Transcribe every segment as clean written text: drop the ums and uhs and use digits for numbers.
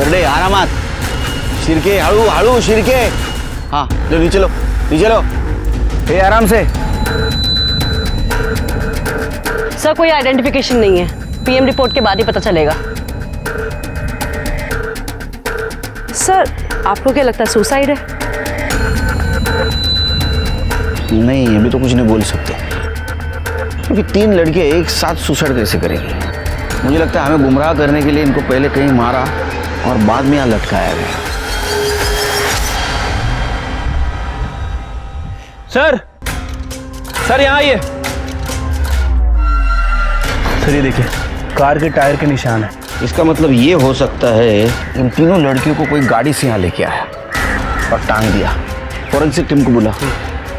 सरडे आरामात, शिरके हळू हळू शिरके। हाँ लो नीचे लो, नीचे लो, ये आराम से। सर कोई आइडेंटिफिकेशन नहीं है, पीएम रिपोर्ट के बाद ही पता चलेगा। सर आपको क्या लगता है सुसाइड है? नहीं अभी तो कुछ नहीं बोल सकते, क्योंकि 3 लड़के एक साथ सुसाइड कैसे करेंगे। मुझे लगता है हमें गुमराह करने के लिए इनको पहले कहीं मारा और बाद में यहाँ लटकाया गया। सर सर यहाँ आइए। सर ये देखिए कार के टायर के निशान है। इसका मतलब ये हो सकता है इन तीनों लड़कियों को कोई गाड़ी से यहाँ लेके आया और टांग दिया। फॉरेंसिक टीम को बुला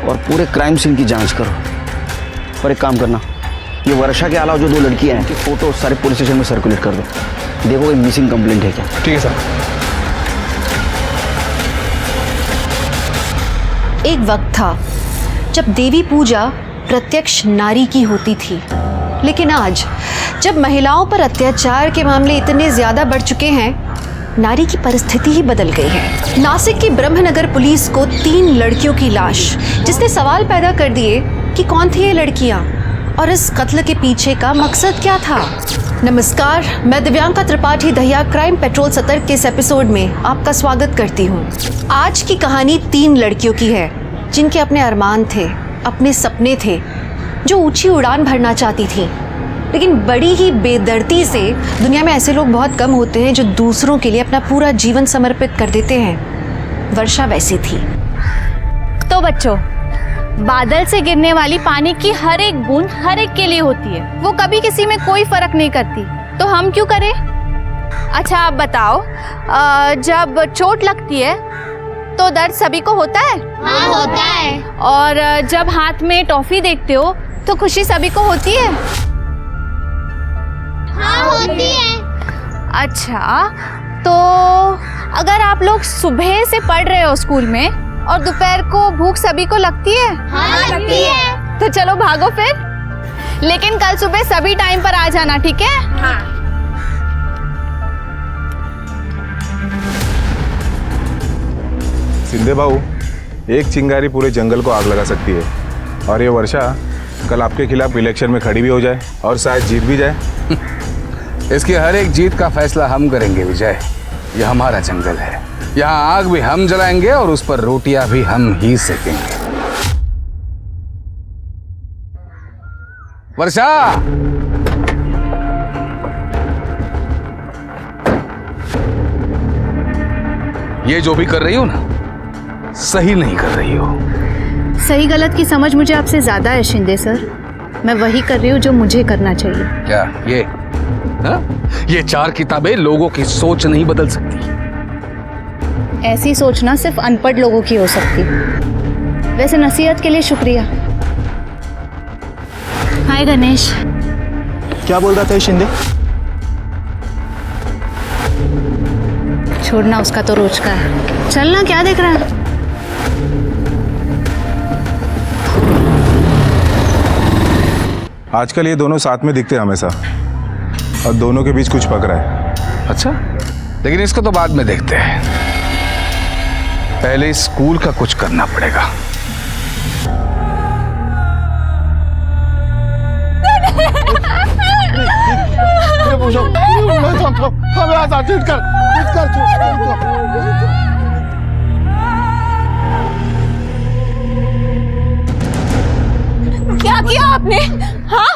और पूरे क्राइम सीन की जांच करो। और एक काम करना, ये वर्षा के अलावा जो 2 लड़कियां हैं, फोटो सारे पुलिस स्टेशन में सर्कुलेट कर दो, देखो कोई मिसिंग कंप्लेंट है क्या। ठीक है सर। एक वक्त था जब देवी पूजा प्रत्यक्ष नारी की होती थी, लेकिन आज जब महिलाओं पर अत्याचार के मामले इतने ज्यादा बढ़ चुके हैं, नारी की परिस्थिति ही बदल गई है। नासिक की ब्रह्मनगर पुलिस को 3 लड़कियों की लाश, जिसने सवाल पैदा कर दिए कि कौन थी ये लड़कियां और इस कत्ल के पीछे का मकसद क्या था। नमस्कार, मैं दिव्यांका त्रिपाठी दहिया क्राइम पेट्रोल सतर्क के इस एपिसोड में आपका स्वागत करती हूँ। आज की कहानी 3 लड़कियों की है जिनके अपने अरमान थे, अपने सपने थे, जो ऊंची उड़ान भरना चाहती थी, लेकिन बड़ी ही बेदर्दी से, दुनिया में ऐसे लोग बहुत कम होते हैं जो दूसरों के लिए अपना पूरा जीवन समर्पित कर देते हैं। वर्षा वैसी थी। तो बच्चों, बादल से गिरने वाली पानी की हर एक बूंद हर एक के लिए होती है, वो कभी किसी में कोई फर्क नहीं करती, तो हम क्यों करें? अच्छा आप बताओ, जब चोट लगती है तो दर्द सभी को होता है? हाँ होता है। और जब हाथ में टॉफी देखते हो तो खुशी सभी को होती है? हाँ होती है। अच्छा, तो अगर आप लोग सुबह से पढ़ रहे हो स्कूल में और दोपहर को भूख सभी को लगती है? हाँ लगती है। तो चलो भागो फिर, लेकिन कल सुबह सभी टाइम पर आ जाना, ठीक है? हाँ। सिंधे भाऊ, एक चिंगारी पूरे जंगल को आग लगा सकती है, और ये वर्षा कल आपके खिलाफ इलेक्शन में खड़ी भी हो जाए और शायद जीत भी जाए। इसकी हर एक जीत का फैसला हम करेंगे विजय। यह हमारा जंगल है, यहाँ आग भी हम जलाएंगे और उस पर रोटियां भी हम ही सेकेंगे। वर्षा, ये जो भी कर रही हो ना, सही नहीं कर रही हो। सही गलत की समझ मुझे आपसे ज्यादा है शिंदे सर। मैं वही कर रही हूँ जो मुझे करना चाहिए। क्या ये हा? ये 4 किताबें लोगों की सोच नहीं बदल सकती। ऐसी सोचना सिर्फ अनपढ़ लोगों की हो सकती। वैसे नसीहत के लिए शुक्रिया। हाय गणेश। क्या बोल रहा था शिंदे? छोड़ना, उसका तो रोज का है। चलना, क्या देख रहा है? आजकल ये दोनों साथ में दिखते हैं हमेशा, और दोनों के बीच कुछ पक रहा है। अच्छा, लेकिन इसको तो बाद में देखते हैं, पहले स्कूल का कुछ करना पड़ेगा। क्या किया आपने? हाँ,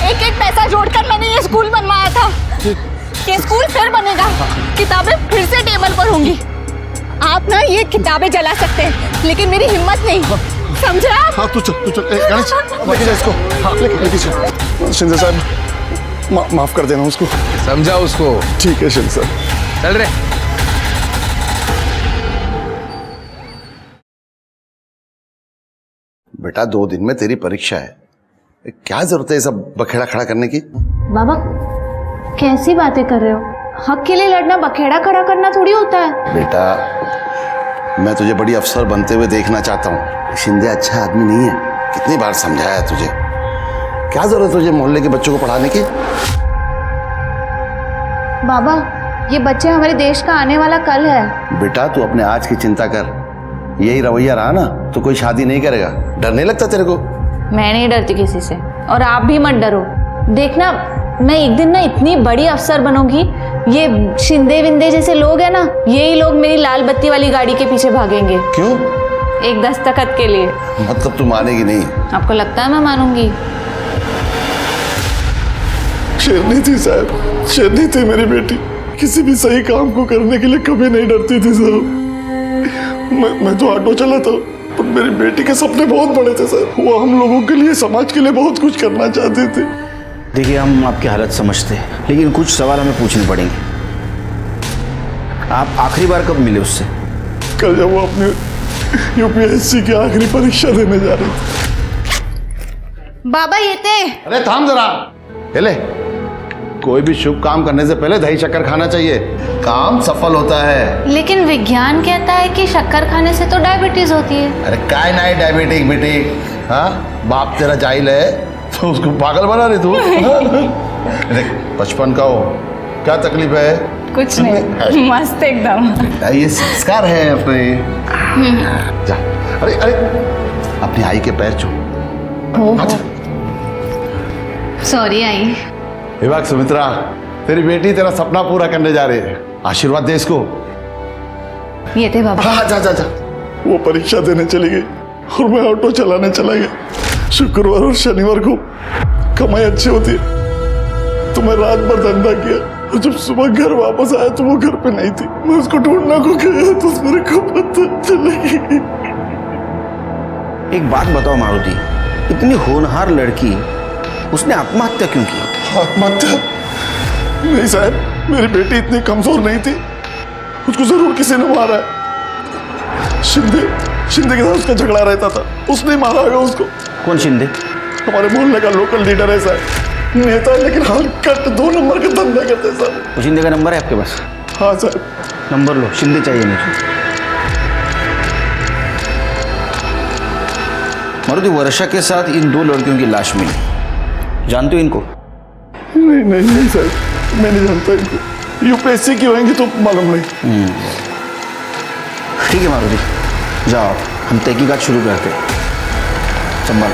एक एक पैसा जोड़कर मैंने ये स्कूल बनवाया था। ये स्कूल फिर बनेगा, किताबें फिर से टेबल पर होंगी। आप ना ये किताबें जला सकते हैं, लेकिन मेरी हिम्मत नहीं, समझा? हाँ तू चल गणेश, लेके जा इसको। हाँ लेके चल। शिंदे साहब माफ कर देना उसको। समझा उसको? ठीक है शिंदे साहब। चल रे। बेटा 2 दिन में तेरी परीक्षा है, क्या जरूरत है ये सब बखेड़ा खड़ा करने की? बाबा कैसी बातें कर रहे हो? हक के लिए लड़ना बखेड़ा खड़ा करना थोड़ी होता है। बेटा मैं तुझे बड़ी अफसर बनते हुए देखना चाहता हूँ। शिंदे अच्छा आदमी नहीं है, कितनी बार समझाया है तुझे। क्या जरूरत है तुझे मोहल्ले के बच्चों को पढ़ाने की? बाबा ये बच्चे हमारे देश का आने वाला कल है। बेटा तू अपने आज की चिंता कर, यही रवैया रहा ना तो कोई शादी नहीं करेगा। डर नहीं लगता तेरे को? मैं नहीं डरती किसी से, और आप भी मत डरो। देखना मैं एक दिन ना इतनी बड़ी अफसर बनूंगी, ये शिंदे विंदे जैसे लोग हैं ना, यही लोग मेरी लाल बत्ती वाली गाड़ी के पीछे भागेंगे। क्यों? एक दस्तखत के लिए। मतलब तू मानेगी नहीं? आपको लगता है मैं मानूंगी? शेरनी थी साहब, शेरनी थी मेरी बेटी। किसी भी सही काम को करने के लिए कभी नहीं डरती थी साहब। मैं तो ऑटो चलाता, पर मेरी बेटी के सपने बहुत बड़े थे सर। वो हम लोगों के लिए, समाज के लिए बहुत कुछ करना चाहती थी। देखिए हम आपकी हालत समझते हैं, लेकिन कुछ सवाल हमें पूछने पड़ेंगे। आप आखिरी बार कब मिले उससे? कल जब वो अपने यूपीएससी की आखिरी परीक्षा देने जा रही थी। बाबा ये थे। अरे थाम जरा, ले। कोई भी शुभ काम करने से पहले दही शक्कर खाना चाहिए, काम सफल होता है। लेकिन विज्ञान कहता है कि शक्कर खाने से तो डायबिटीज होती है। अरे काय ना डायबिटिक बेटी, हाँ बाप तेरा जाहिल है तो उसको पागल बना रही तू। देख 55 का हो, क्या तकलीफ है? कुछ नहीं, मस्त एकदम। ये संस्कार है अपने। जा, अरे अरे अपनी आई के पैर छू। Sorry I. विभाग सुमित्रा, तेरी बेटी तेरा सपना पूरा करने जा रही है, आशीर्वाद दे इसको। ये थे बाबा। हाँ जा जा जा। वो परीक्षा देने चली गई और मैं ऑटो चलाने चला गया। शुक्रवार और शनिवार को कमाई अच्छी होती है, तो मैं रात भर धंधा किया, और जब सुबह घर वापस आया तो वो घर पे नहीं थी। मैं उसको ढूंढने को गया तो मेरे को पता चलेगी। एक बात बताओ मारुति, इतनी होनहार लड़की, उसने आत्महत्या क्यों की? आत्महत्या? नहीं साहब, मेरी बेटी इतनी कमजोर नहीं थी, उसको जरूर किसी ने मारा है। शिंदे के साथ उसका झगड़ा रहता था, उसने मारा होगा उसको। कौन शिंदे? हमारे मोहल्ले का लोकल लीडर है साहब, नेता है, लेकिन हाल कट 2 नंबर का धंधा करते हैं साहब। वो शिंदे का नंबर है आपके पास? हाँ साहब। नंबर लो, शिंदे चाहिए मुझे। मारुति, वर्षा के साथ इन 2 लड़कियों की लाश मिली, जानते हो इनको? नहीं साहब, मैं नहीं जानता इनको। यूपीएससी की होंगी तो मालूम नहीं। ठीक है मारुति, जाओ हम तहकीकात शुरू करते हैं। संभाल।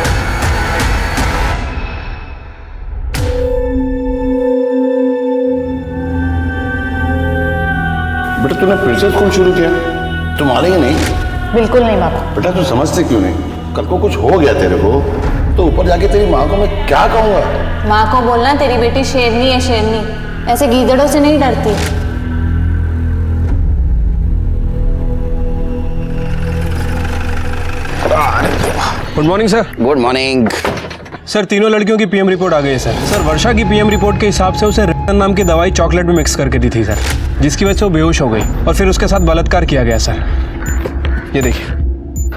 बेटा तूने फिर से स्कूल शुरू किया, तुम मानेंगे नहीं? बिल्कुल नहीं बाबा। बेटा तू समझते क्यों नहीं? कल को कुछ हो गया तेरे को तो ऊपर जाके तेरी माँ को मैं क्या कहूँगा? माँ को बोलना तेरी बेटी शेरनी है, शेरनी, ऐसे गीदड़ों से नहीं डरती। Good morning sir. Good morning sir, तीनों लड़कियों की पीएम रिपोर्ट आ गई है सर। वर्षा की पीएम रिपोर्ट के हिसाब से उसे रिटन नाम की दवाई चॉकलेट में मिक्स करके दी थी सर, जिसकी वजह से वो बेहोश हो गई और फिर उसके साथ बलात्कार किया गया सर। ये देखिए,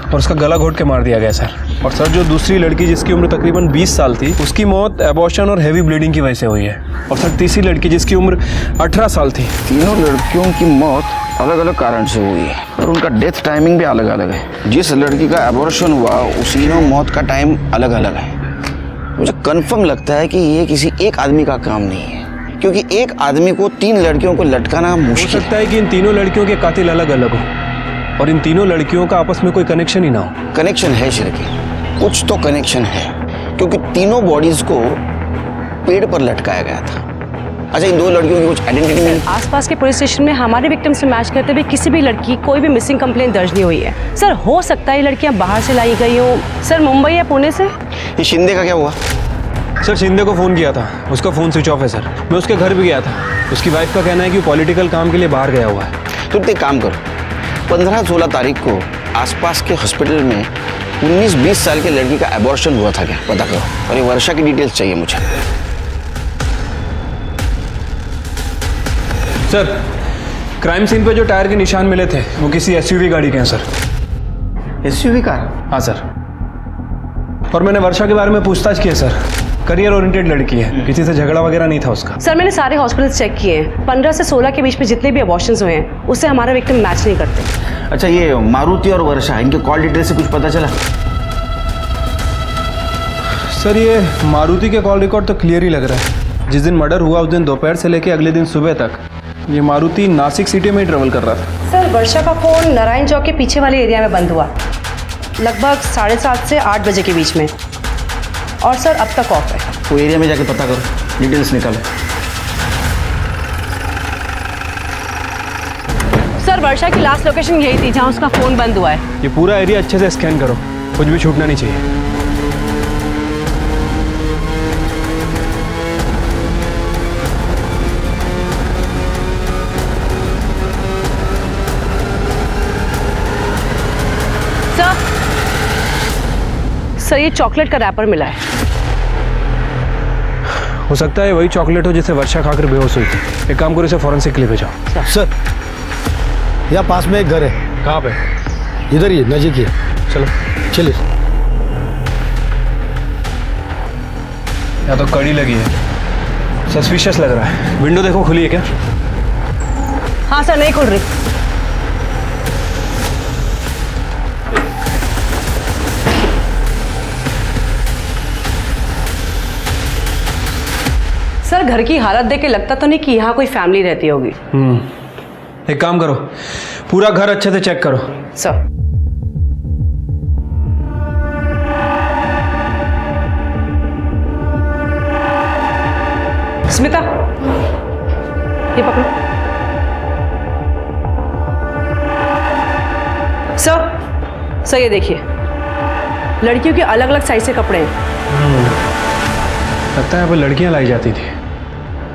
और उसका गला घोट के मार दिया गया सर। और सर जो दूसरी लड़की जिसकी उम्र तकरीबन 20 साल थी, उसकी मौत एबॉर्शन और हैवी ब्लीडिंग की वजह से हुई है। और सर तीसरी लड़की जिसकी उम्र 18 साल थी। तीनों लड़कियों की मौत अलग अलग कारण से हुई है और उनका डेथ टाइमिंग भी अलग अलग है। जिस लड़की का एबॉर्शन हुआ उस तीनों मौत का टाइम अलग अलग है। मुझे कंफर्म लगता है कि ये किसी एक आदमी का काम नहीं है, क्योंकि एक आदमी को 3 लड़कियों को लटकाना हो मुश्किल सकता है कि इन तीनों लड़कियों के कातिल अलग अलग हो और इन तीनों लड़कियों का आपस में कोई कनेक्शन ही ना हो। कनेक्शन है शिरकी, कुछ तो कनेक्शन है, क्योंकि तीनों बॉडीज को पेड़ पर लटकाया गया था। अच्छा, इन 2 लड़कियों की कुछ आइडेंटिटी नहीं? आसपास के पुलिस स्टेशन में हमारे विक्टिम से मैच करते हुए किसी भी लड़की कोई भी मिसिंग कंप्लेंट दर्ज नहीं हुई है। सर हो सकता है ये लड़कियां बाहर से लाई गई हो, सर मुंबई या पुणे से। ये शिंदे का क्या हुआ? सर शिंदे को फ़ोन किया था, उसका फ़ोन स्विच ऑफ है सर। मैं उसके घर भी गया था, उसकी वाइफ का कहना है कि वो पॉलिटिकल काम के लिए बाहर गया हुआ है। तो एक काम करो, 15-16 तारीख को आसपास के हॉस्पिटल में 19-20 साल के लड़की का एबॉर्शन हुआ था क्या, पता करो। और ये वर्षा की डिटेल्स चाहिए मुझे। सर क्राइम सीन पे जो टायर के निशान मिले थे वो किसी एसयूवी गाड़ी के हैं सर। SUV car? हाँ सर। और मैंने वर्षा के बारे में पूछताछ की है सर, करियर ओरिएंटेड लड़की है, किसी से झगड़ा वगैरह नहीं था उसका। सर मैंने सारे हॉस्पिटल्स चेक किए हैं, 15 से 16 के बीच में जितने भी अबॉर्शंस हुए हैं उससे हमारा विक्टिम मैच नहीं करते। अच्छा, ये मारुति और वर्षा, इनके कॉल डिटेल से कुछ पता चला? सर ये मारुति के कॉल रिकॉर्ड तो क्लियर ही लग रहा है। जिस दिन मर्डर हुआ उस दिन दोपहर से लेके अगले दिन सुबह तक ये मारुति नासिक सिटी में ही ट्रेवल कर रहा था। सर वर्षा का फ़ोन नारायण चौक के पीछे वाले एरिया में बंद हुआ, लगभग 7:30 से 8 बजे के बीच में, और सर अब तक ऑफ है। वो एरिया में जाके पता करो, डिटेल्स निकालो। सर वर्षा की लास्ट लोकेशन यही थी जहाँ उसका फ़ोन बंद हुआ है। ये पूरा एरिया अच्छे से स्कैन करो, कुछ भी छूटना नहीं चाहिए। सर ये चॉकलेट का रैपर मिला है। हो सकता है वही चॉकलेट हो जिसे वर्षा खाकर बेहोश हुई थी। एक काम करो, इसे फॉरेंसिक के लिए भेजाओ। सर यहाँ पास में एक घर है। कहाँ पे? इधर ही नजीक ही। चलो चलिए। यहाँ तो कड़ी लगी है, सस्पिशियस लग रहा है। विंडो देखो, खुली है क्या? हाँ सर, नहीं खुल रही। सर घर की हालत देख के लगता तो नहीं कि यहाँ कोई फैमिली रहती होगी। एक काम करो, पूरा घर अच्छे से चेक करो। सर स्मिता, ये पकड़ो। सर ये देखिए, लड़कियों के अलग अलग साइज से कपड़े हैं। लगता है यहाँ पर लड़कियां लाई जाती थी।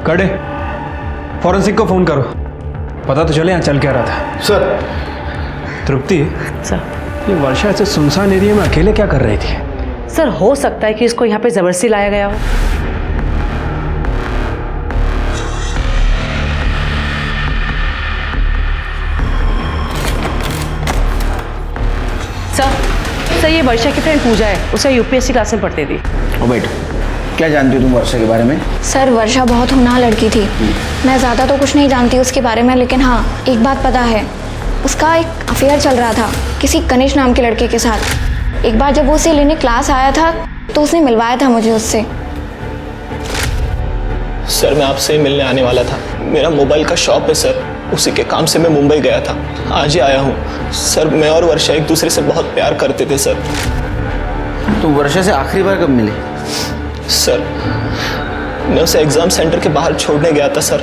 कड़े, फॉरेंसिक को फोन करो, पता तो चले यहाँ चल क्या रहा था। सर। तृप्ति, सर ये वर्षा ऐसे सुनसान एरिया में अकेले क्या कर रही थी? सर हो सकता है कि इसको यहाँ पे जबरदस्ती लाया गया हो। सर ये वर्षा की फ्रेंड पूजा है, उसे यूपीएससी क्लास में पढ़ती थी। ओ बेटा, क्या जानती हो तुम वर्षा के बारे में? सर वर्षा बहुत होनहार लड़की थी। मैं ज़्यादा तो कुछ नहीं जानती उसके बारे में, लेकिन हाँ एक बात पता है, उसका एक अफेयर चल रहा था किसी गणेश नाम के लड़के के साथ। एक बार जब वो उसे लेने क्लास आया था तो उसने मिलवाया था मुझे उससे। सर मैं आपसे मिलने आने वाला था। मेरा मोबाइल का शॉप है सर, उसी के काम से मैं मुंबई गया था, आज ही आया हूँ। सर मैं और वर्षा एक दूसरे से बहुत प्यार करते थे सर। तुम वर्षा से आखिरी बार कब मिले? सर मैं उसे एग्जाम सेंटर के बाहर छोड़ने गया था सर,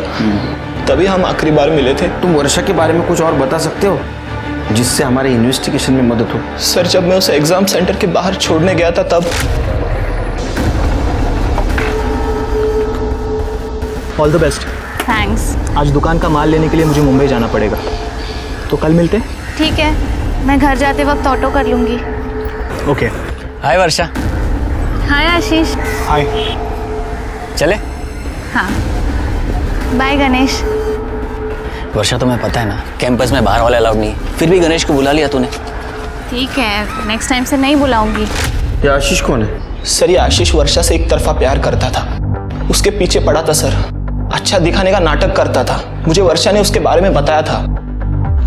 तभी हम आखिरी बार मिले थे। तुम वर्षा के बारे में कुछ और बता सकते हो जिससे हमारे इन्वेस्टिगेशन में मदद हो? सर जब मैं उसे एग्जाम सेंटर के बाहर छोड़ने गया था तब। All the best. थैंक्स। आज दुकान का माल लेने के लिए मुझे मुंबई जाना पड़ेगा, तो कल मिलते? ठीक है, मैं घर जाते वक्त ऑटो कर लूँगी। ओके। हाय वर्षा। हाय आशीष। हाय। चले? हाँ बाय गणेश। वर्षा तुम्हें पता है ना, कैंपस में बाहर वाले अलाउड नहीं है, फिर भी गणेश को बुला लिया तूने। ठीक है, नेक्स्ट टाइम से नहीं बुलाऊंगी। ये आशीष कौन है? सर ये आशीष वर्षा से एक तरफा प्यार करता था, उसके पीछे पड़ा था सर, अच्छा दिखाने का नाटक करता था। मुझे वर्षा ने उसके बारे में बताया था।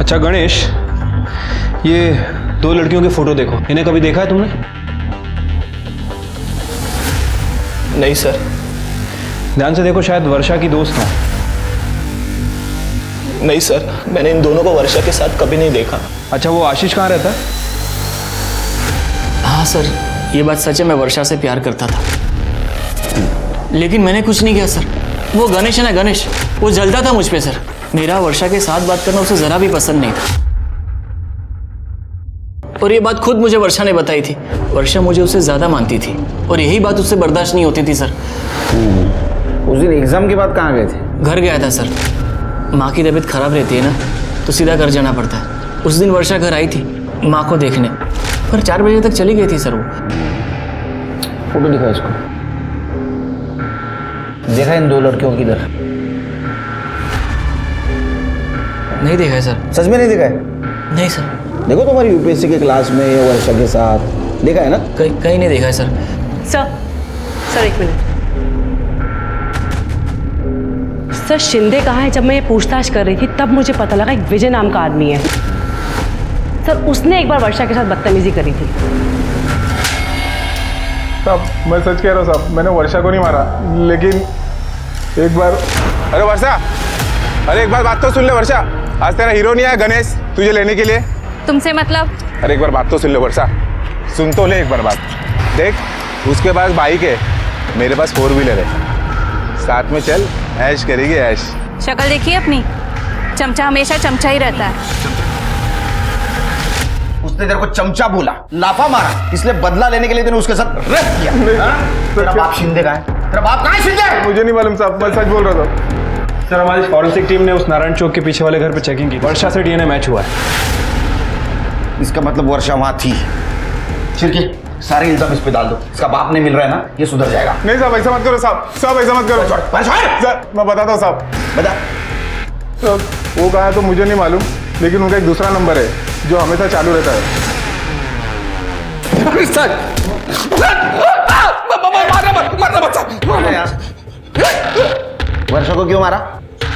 अच्छा गणेश, ये दो लड़कियों के फोटो देखो, इन्हें कभी देखा है तुमने? नहीं सर। ध्यान से देखो, शायद वर्षा की दोस्त हो। नहीं सर, मैंने इन दोनों को वर्षा के साथ कभी नहीं देखा। अच्छा वो आशीष कहाँ रहता है? हाँ सर, ये बात सच है, मैं वर्षा से प्यार करता था, लेकिन मैंने कुछ नहीं किया सर। वो गणेश है ना, गणेश, वो जलता था मुझ पे सर। मेरा वर्षा के साथ बात करना उसे जरा भी पसंद नहीं था, और ये बात खुद मुझे वर्षा ने बताई थी। वर्षा मुझे उससे ज्यादा मानती थी और यही बात उससे बर्दाश्त नहीं होती थी सर। उस दिन एग्जाम के बाद कहाँ गए थे? घर गया था सर, माँ की तबीयत खराब रहती है ना, तो सीधा घर जाना पड़ता है। उस दिन वर्षा घर आई थी माँ को देखने, पर 4 बजे तक चली गई थी सर। वो फोटो दिखा इसको। देखा इन दो लड़कियों की इधर? नहीं देखा है सर। सच में नहीं देखा है? नहीं सर। देखो तुम्हारी यूपीएससी के क्लास में वर्षा के साथ देखा है ना? कहीं नहीं देखा है सर। सर एक मिनट। सर शिंदे कहाँ है? जब मैं ये पूछताछ कर रही थी तब मुझे पता लगा एक विजय नाम का आदमी है सर, उसने एक बार वर्षा के साथ बदतमीजी करी थी। साहब मैं सच कह रहा हूँ साहब, मैंने वर्षा को नहीं मारा, लेकिन एक बार। अरे वर्षा, अरे एक बार बात तो सुन ले वर्षा, आज तेरा हीरो नहीं आया गणेश तुझे लेने के लिए। तुमसे मतलब? अरे एक बार बात तो सुन ले वर्षा, सुन तो ले एक बार बात। देख उसके पास बाइक है, मेरे पास 4 व्हीलर है, साथ में चल ऐश करेंगे ऐश। शक्ल देखिए अपनी, चमचा हमेशा चमचा ही रहता है। उसने तेरे को चमचा बोला, लाफा मारा, इसलिए बदला लेने के लिए तूने उसके साथ रेप किया। तेरा बाप शिंदे का है? तेरा बाप कहाँ है शिंदे? मुझे नहीं मालूम साहब, मैं सच बोल रहा था। सर हमारी फॉरेंसिक टीम ने उस नारायण चौक के पीछे वाले घर पे चेकिंग की, वर्षा से डीएनए मैच हुआ है। इसका मतलब वर्षा वहां थी। चिरकी सारे इल्जाम इस पे डाल दो, इसका बाप नहीं मिल रहा है ना, ये सुधर जाएगा। नहीं साहब ऐसा मत करो साहब, साहब ऐसा मत करो सर, मैं बताता हूँ साहब। बता। तो वो कहा तो मुझे नहीं मालूम, लेकिन उनका एक दूसरा नंबर है जो हमेशा चालू रहता है। वर्षा को क्यों मारा?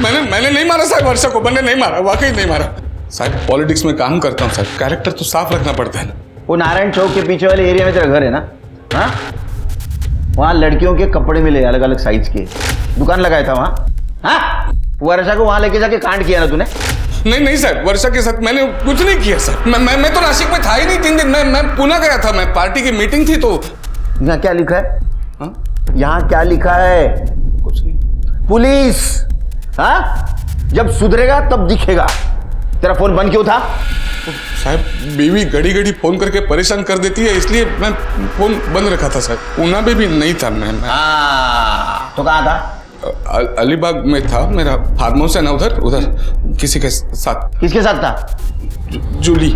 मैंने नहीं मारा साहब, वर्षा को मैंने नहीं मारा, वाकई नहीं मारा साहब। पॉलिटिक्स में काम करता हूँ साहब, कैरेक्टर तो साफ रखना पड़ता है ना। वो नारायण चौक के पीछे वाले एरिया में तेरा घर है ना? हाँ, वहाँ लड़कियों के कपड़े मिले अलग अलग साइज के, दुकान लगाया था वहाँ। हाँ, वर्षा को वहाँ लेके जाके कांड किया ना तूने? नहीं साहब, वर्षा के साथ मैंने कुछ नहीं किया सर। मैं तो नासिक में था ही नहीं 3 दिन, मैं पुणे गया था, मैं पार्टी की मीटिंग थी। तो यहाँ क्या लिखा है? यहाँ क्या लिखा है? कुछ नहीं। पुलिस। हाँ, जब सुधरेगा तब दिखेगा। तेरा फोन बंद क्यों था? साहब बीवी घड़ी घड़ी फोन करके परेशान कर देती है, इसलिए मैं फोन बंद रखा था सर। पुणे में भी नहीं था मैं। तो कहाँ था? अलीबाग में था, मेरा फार्म हाउस है ना उधर किसी के साथ। किसके साथ था? जूली।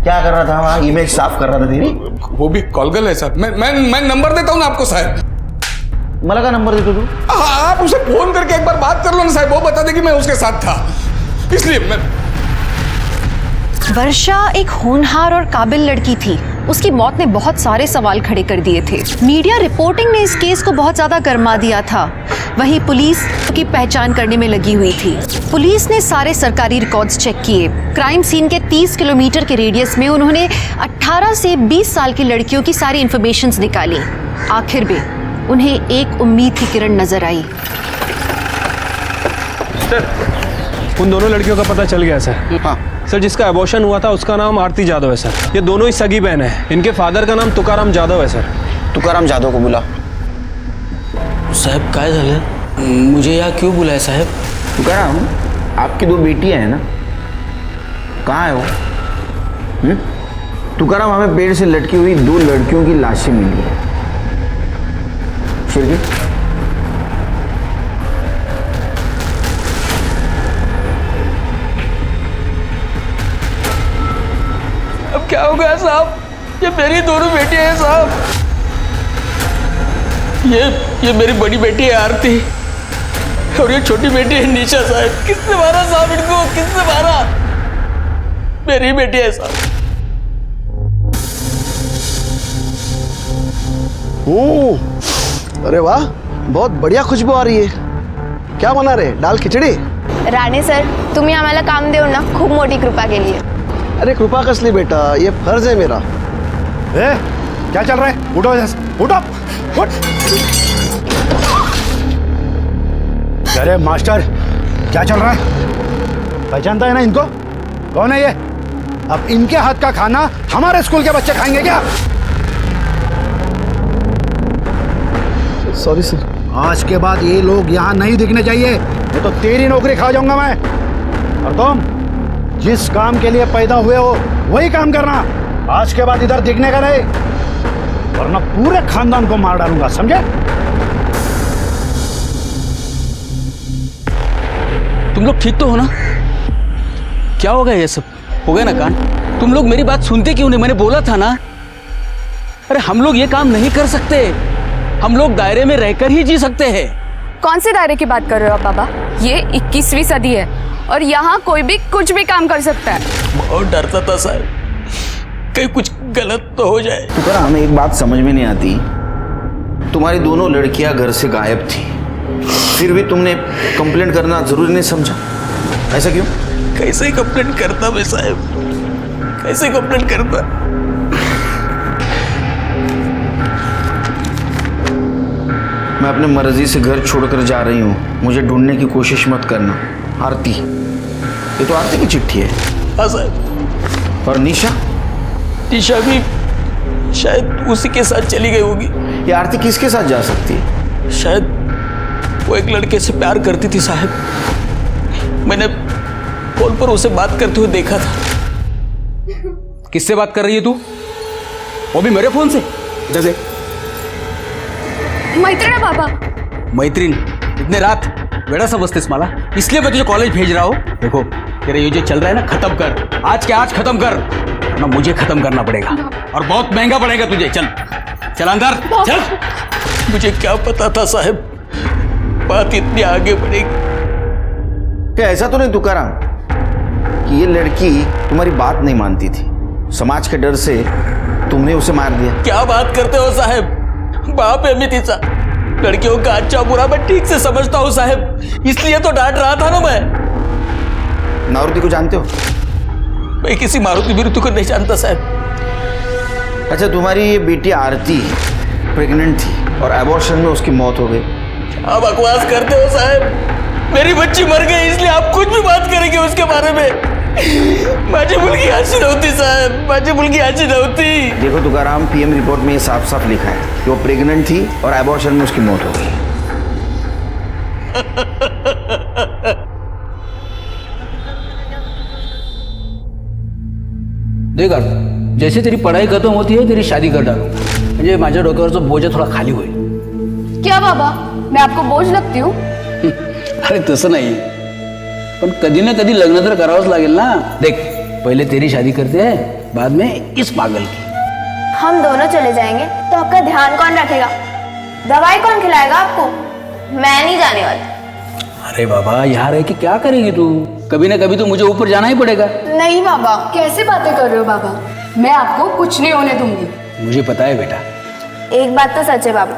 क्या कर रहा था वहाँ? इमेज साफ कर रहा था तेरी? वो भी कॉलगल है साहब। मैं नंबर देता हूँ ना आपको साहब। मला का नंबर देते तू? आप उसे फोन करके एक बार बात कर लो ना साहब, वो बता दे कि मैं उसके साथ था, इसलिए मैं। वर्षा एक होनहार और काबिल लड़की थी। उसकी मौत ने बहुत सारे सवाल खड़े कर दिए थे। मीडिया रिपोर्टिंग ने इस केस को बहुत ज्यादा गर्मा दिया था। वहीं पुलिस की पहचान करने में लगी हुई थी। पुलिस ने सारे सरकारी रिकॉर्ड्स चेक किए। क्राइम सीन के 30 किलोमीटर के रेडियस में उन्होंने 18 से 20 साल की लड़कियों की सारी इंफॉर्मेशन निकाली। आखिर में उन्हें एक उम्मीद की किरण नजर आई। सर उन दोनों लड़कियों का पता चल गया सर। हाँ सर, जिसका अबॉर्शन हुआ था उसका नाम आरती जादव है सर। ये दोनों ही सगी बहन है। इनके फादर का नाम तुकाराम जादव है सर। तुकाराम जादव को बुला। साहब काय झालं? मुझे यहाँ क्यों बुलाया साहब? तुकाराम, आपकी 2 बेटियां हैं ना, कहाँ है वो? तुकाराम, हमें पेड़ से लटकी हुई 2 लड़कियों की लाशें मिली है। शिरकी, अब क्या होगा साहब? ये मेरी दोनों बेटियां हैं साहब। ये मेरी बड़ी बेटी है आरती और ये छोटी बेटी है निशा साहब। किसने मारा साहब इनको? किसने मारा? मेरी बेटी है साहब। अरे वाह, बहुत बढ़िया खुशबू आ रही है। क्या बना रहे? दाल खिचडी? राणे सर, तुम्ही आम्हाला काम देऊ ना, खूप मोठी कृपा केली आहे। अरे कृपा कसली बेटा, ये फर्ज है मेरा। क्या चल रहा है? उठो, उठो, उठ। अरे मास्टर, क्या चल रहा है? पहचानता है ना इनको? कौन है ये? अब इनके हाथ का खाना हमारे स्कूल के बच्चे खाएंगे क्या? Sorry sir. आज के बाद ये लोग यहाँ नहीं दिखने चाहिए, नहीं तो तेरी नौकरी खा जाऊंगा मैं। और तुम जिस काम के लिए पैदा हुए हो वही काम करना। आज के बाद इधर दिखने का नहीं, वरना पूरे खानदान को मार डालूंगा, समझे? तुम लोग ठीक तो हो ना? क्या हो गया? ये सब हो गया ना कांड? तुम लोग मेरी बात सुनते क्यों नहीं? मैंने बोला था ना। अरे हम लोग ये काम नहीं कर सकते, हम लोग दायरे में रहकर ही जी सकते हैं। कौन से दायरे की बात कर रहे हो आप बाबा? ये 21वीं सदी है और यहाँ कोई भी कुछ भी काम कर सकता है। बहुत डरता था साहब, कहीं कुछ गलत तो हो जाए। तुकाराम, हमें एक बात समझ में नहीं आती, तुम्हारी दोनों लड़कियां घर से गायब थी, फिर भी तुमने कंप्लेंट करना जरूरी नहीं समझा, ऐसा क्यों? कैसे कंप्लेंट करता मैं साहब, कैसे कंप्लेंट करता? मैं अपने मर्जी से घर छोड़कर जा रही हूँ, मुझे ढूंढने की कोशिश मत करना। आरती, ये तो आरती की चिट्ठी है। हाँ सर। और निशा? निशा भी शायद उसी के साथ चली गई होगी। ये आरती किसके साथ जा सकती है? शायद वो एक लड़के से प्यार करती थी साहब। मैंने फोन पर उसे बात करते हुए देखा था। किससे बात कर रही है तू? वो भी मेरे फोन से? इधर से। मैत्रीण है पापा। मैत्रीण? इतने रात बेड़ा समझतेस मला? इसलिए मैं तुझे कॉलेज भेज रहा हूँ। देखो तेरा ये जो चल रहा है ना, खत्म कर। आज के आज खत्म कर, ना मुझे खत्म करना पड़ेगा और बहुत महंगा पड़ेगा तुझे। चल चल अंदर चल। मुझे क्या पता था साहब बात इतनी आगे बढ़ेगी। क्या ऐसा तो नहीं तुकाराम कि ये लड़की तुम्हारी बात नहीं मानती थी, समाज के डर से तुमने उसे मार दिया? क्या बात करते हो साहब? बाप है मितिचा, लड़कियों का अच्छा बुरा मैं ठीक से समझता हूँ साहब, इसलिए तो डांट रहा था ना मैं। मारुति को जानते हो? मैं किसी मारुति बिरुति को नहीं जानता साहब। अच्छा, तुम्हारी ये बेटी आरती प्रेग्नेंट थी और एबॉर्शन में उसकी मौत हो गई। क्या बकवास करते हो साहब? मेरी बच्ची मर गई इसलिए आप कुछ भी बात करेंगे उसके बारे में? माझी मुलगी अशी नव्हती साहब, माझी मुलगी अशी नव्हती। देखो तुकाराम, पीएम रिपोर्ट में ये साफ साफ लिखा है कि वो प्रेग्नेंट थी और एबॉर्शन में उसकी मौत हो गई। देख जैसे तेरी पढ़ाई खत्म होती है तेरी शादी कर डालो, म्हणजे माझ्या डोक्यावरचा बोजा थोडा खाली होईल। क्या बाबा, मैं आपको बोझ लगती हूँ? अरे तसं नाही, पण कधी ना कधी लग्न तर करावंच लागेल ना। देख पहले तेरी शादी करते हैं, बाद में इस पागल की। हम दोनों चले जाएंगे तो आपका ध्यान कौन रखेगा? दवाई कौन खिलाएगा आपको? मैं नहीं जाने वाली। अरे बाबा यहाँ रह के क्या करेगी तू? कभी ना कभी तो मुझे ऊपर जाना ही पड़ेगा। नहीं बाबा, कैसे बातें कर रहे हो बाबा? मैं आपको कुछ नहीं होने दूंगी। मुझे पता है बेटा। एक बात तो सच है बाबा,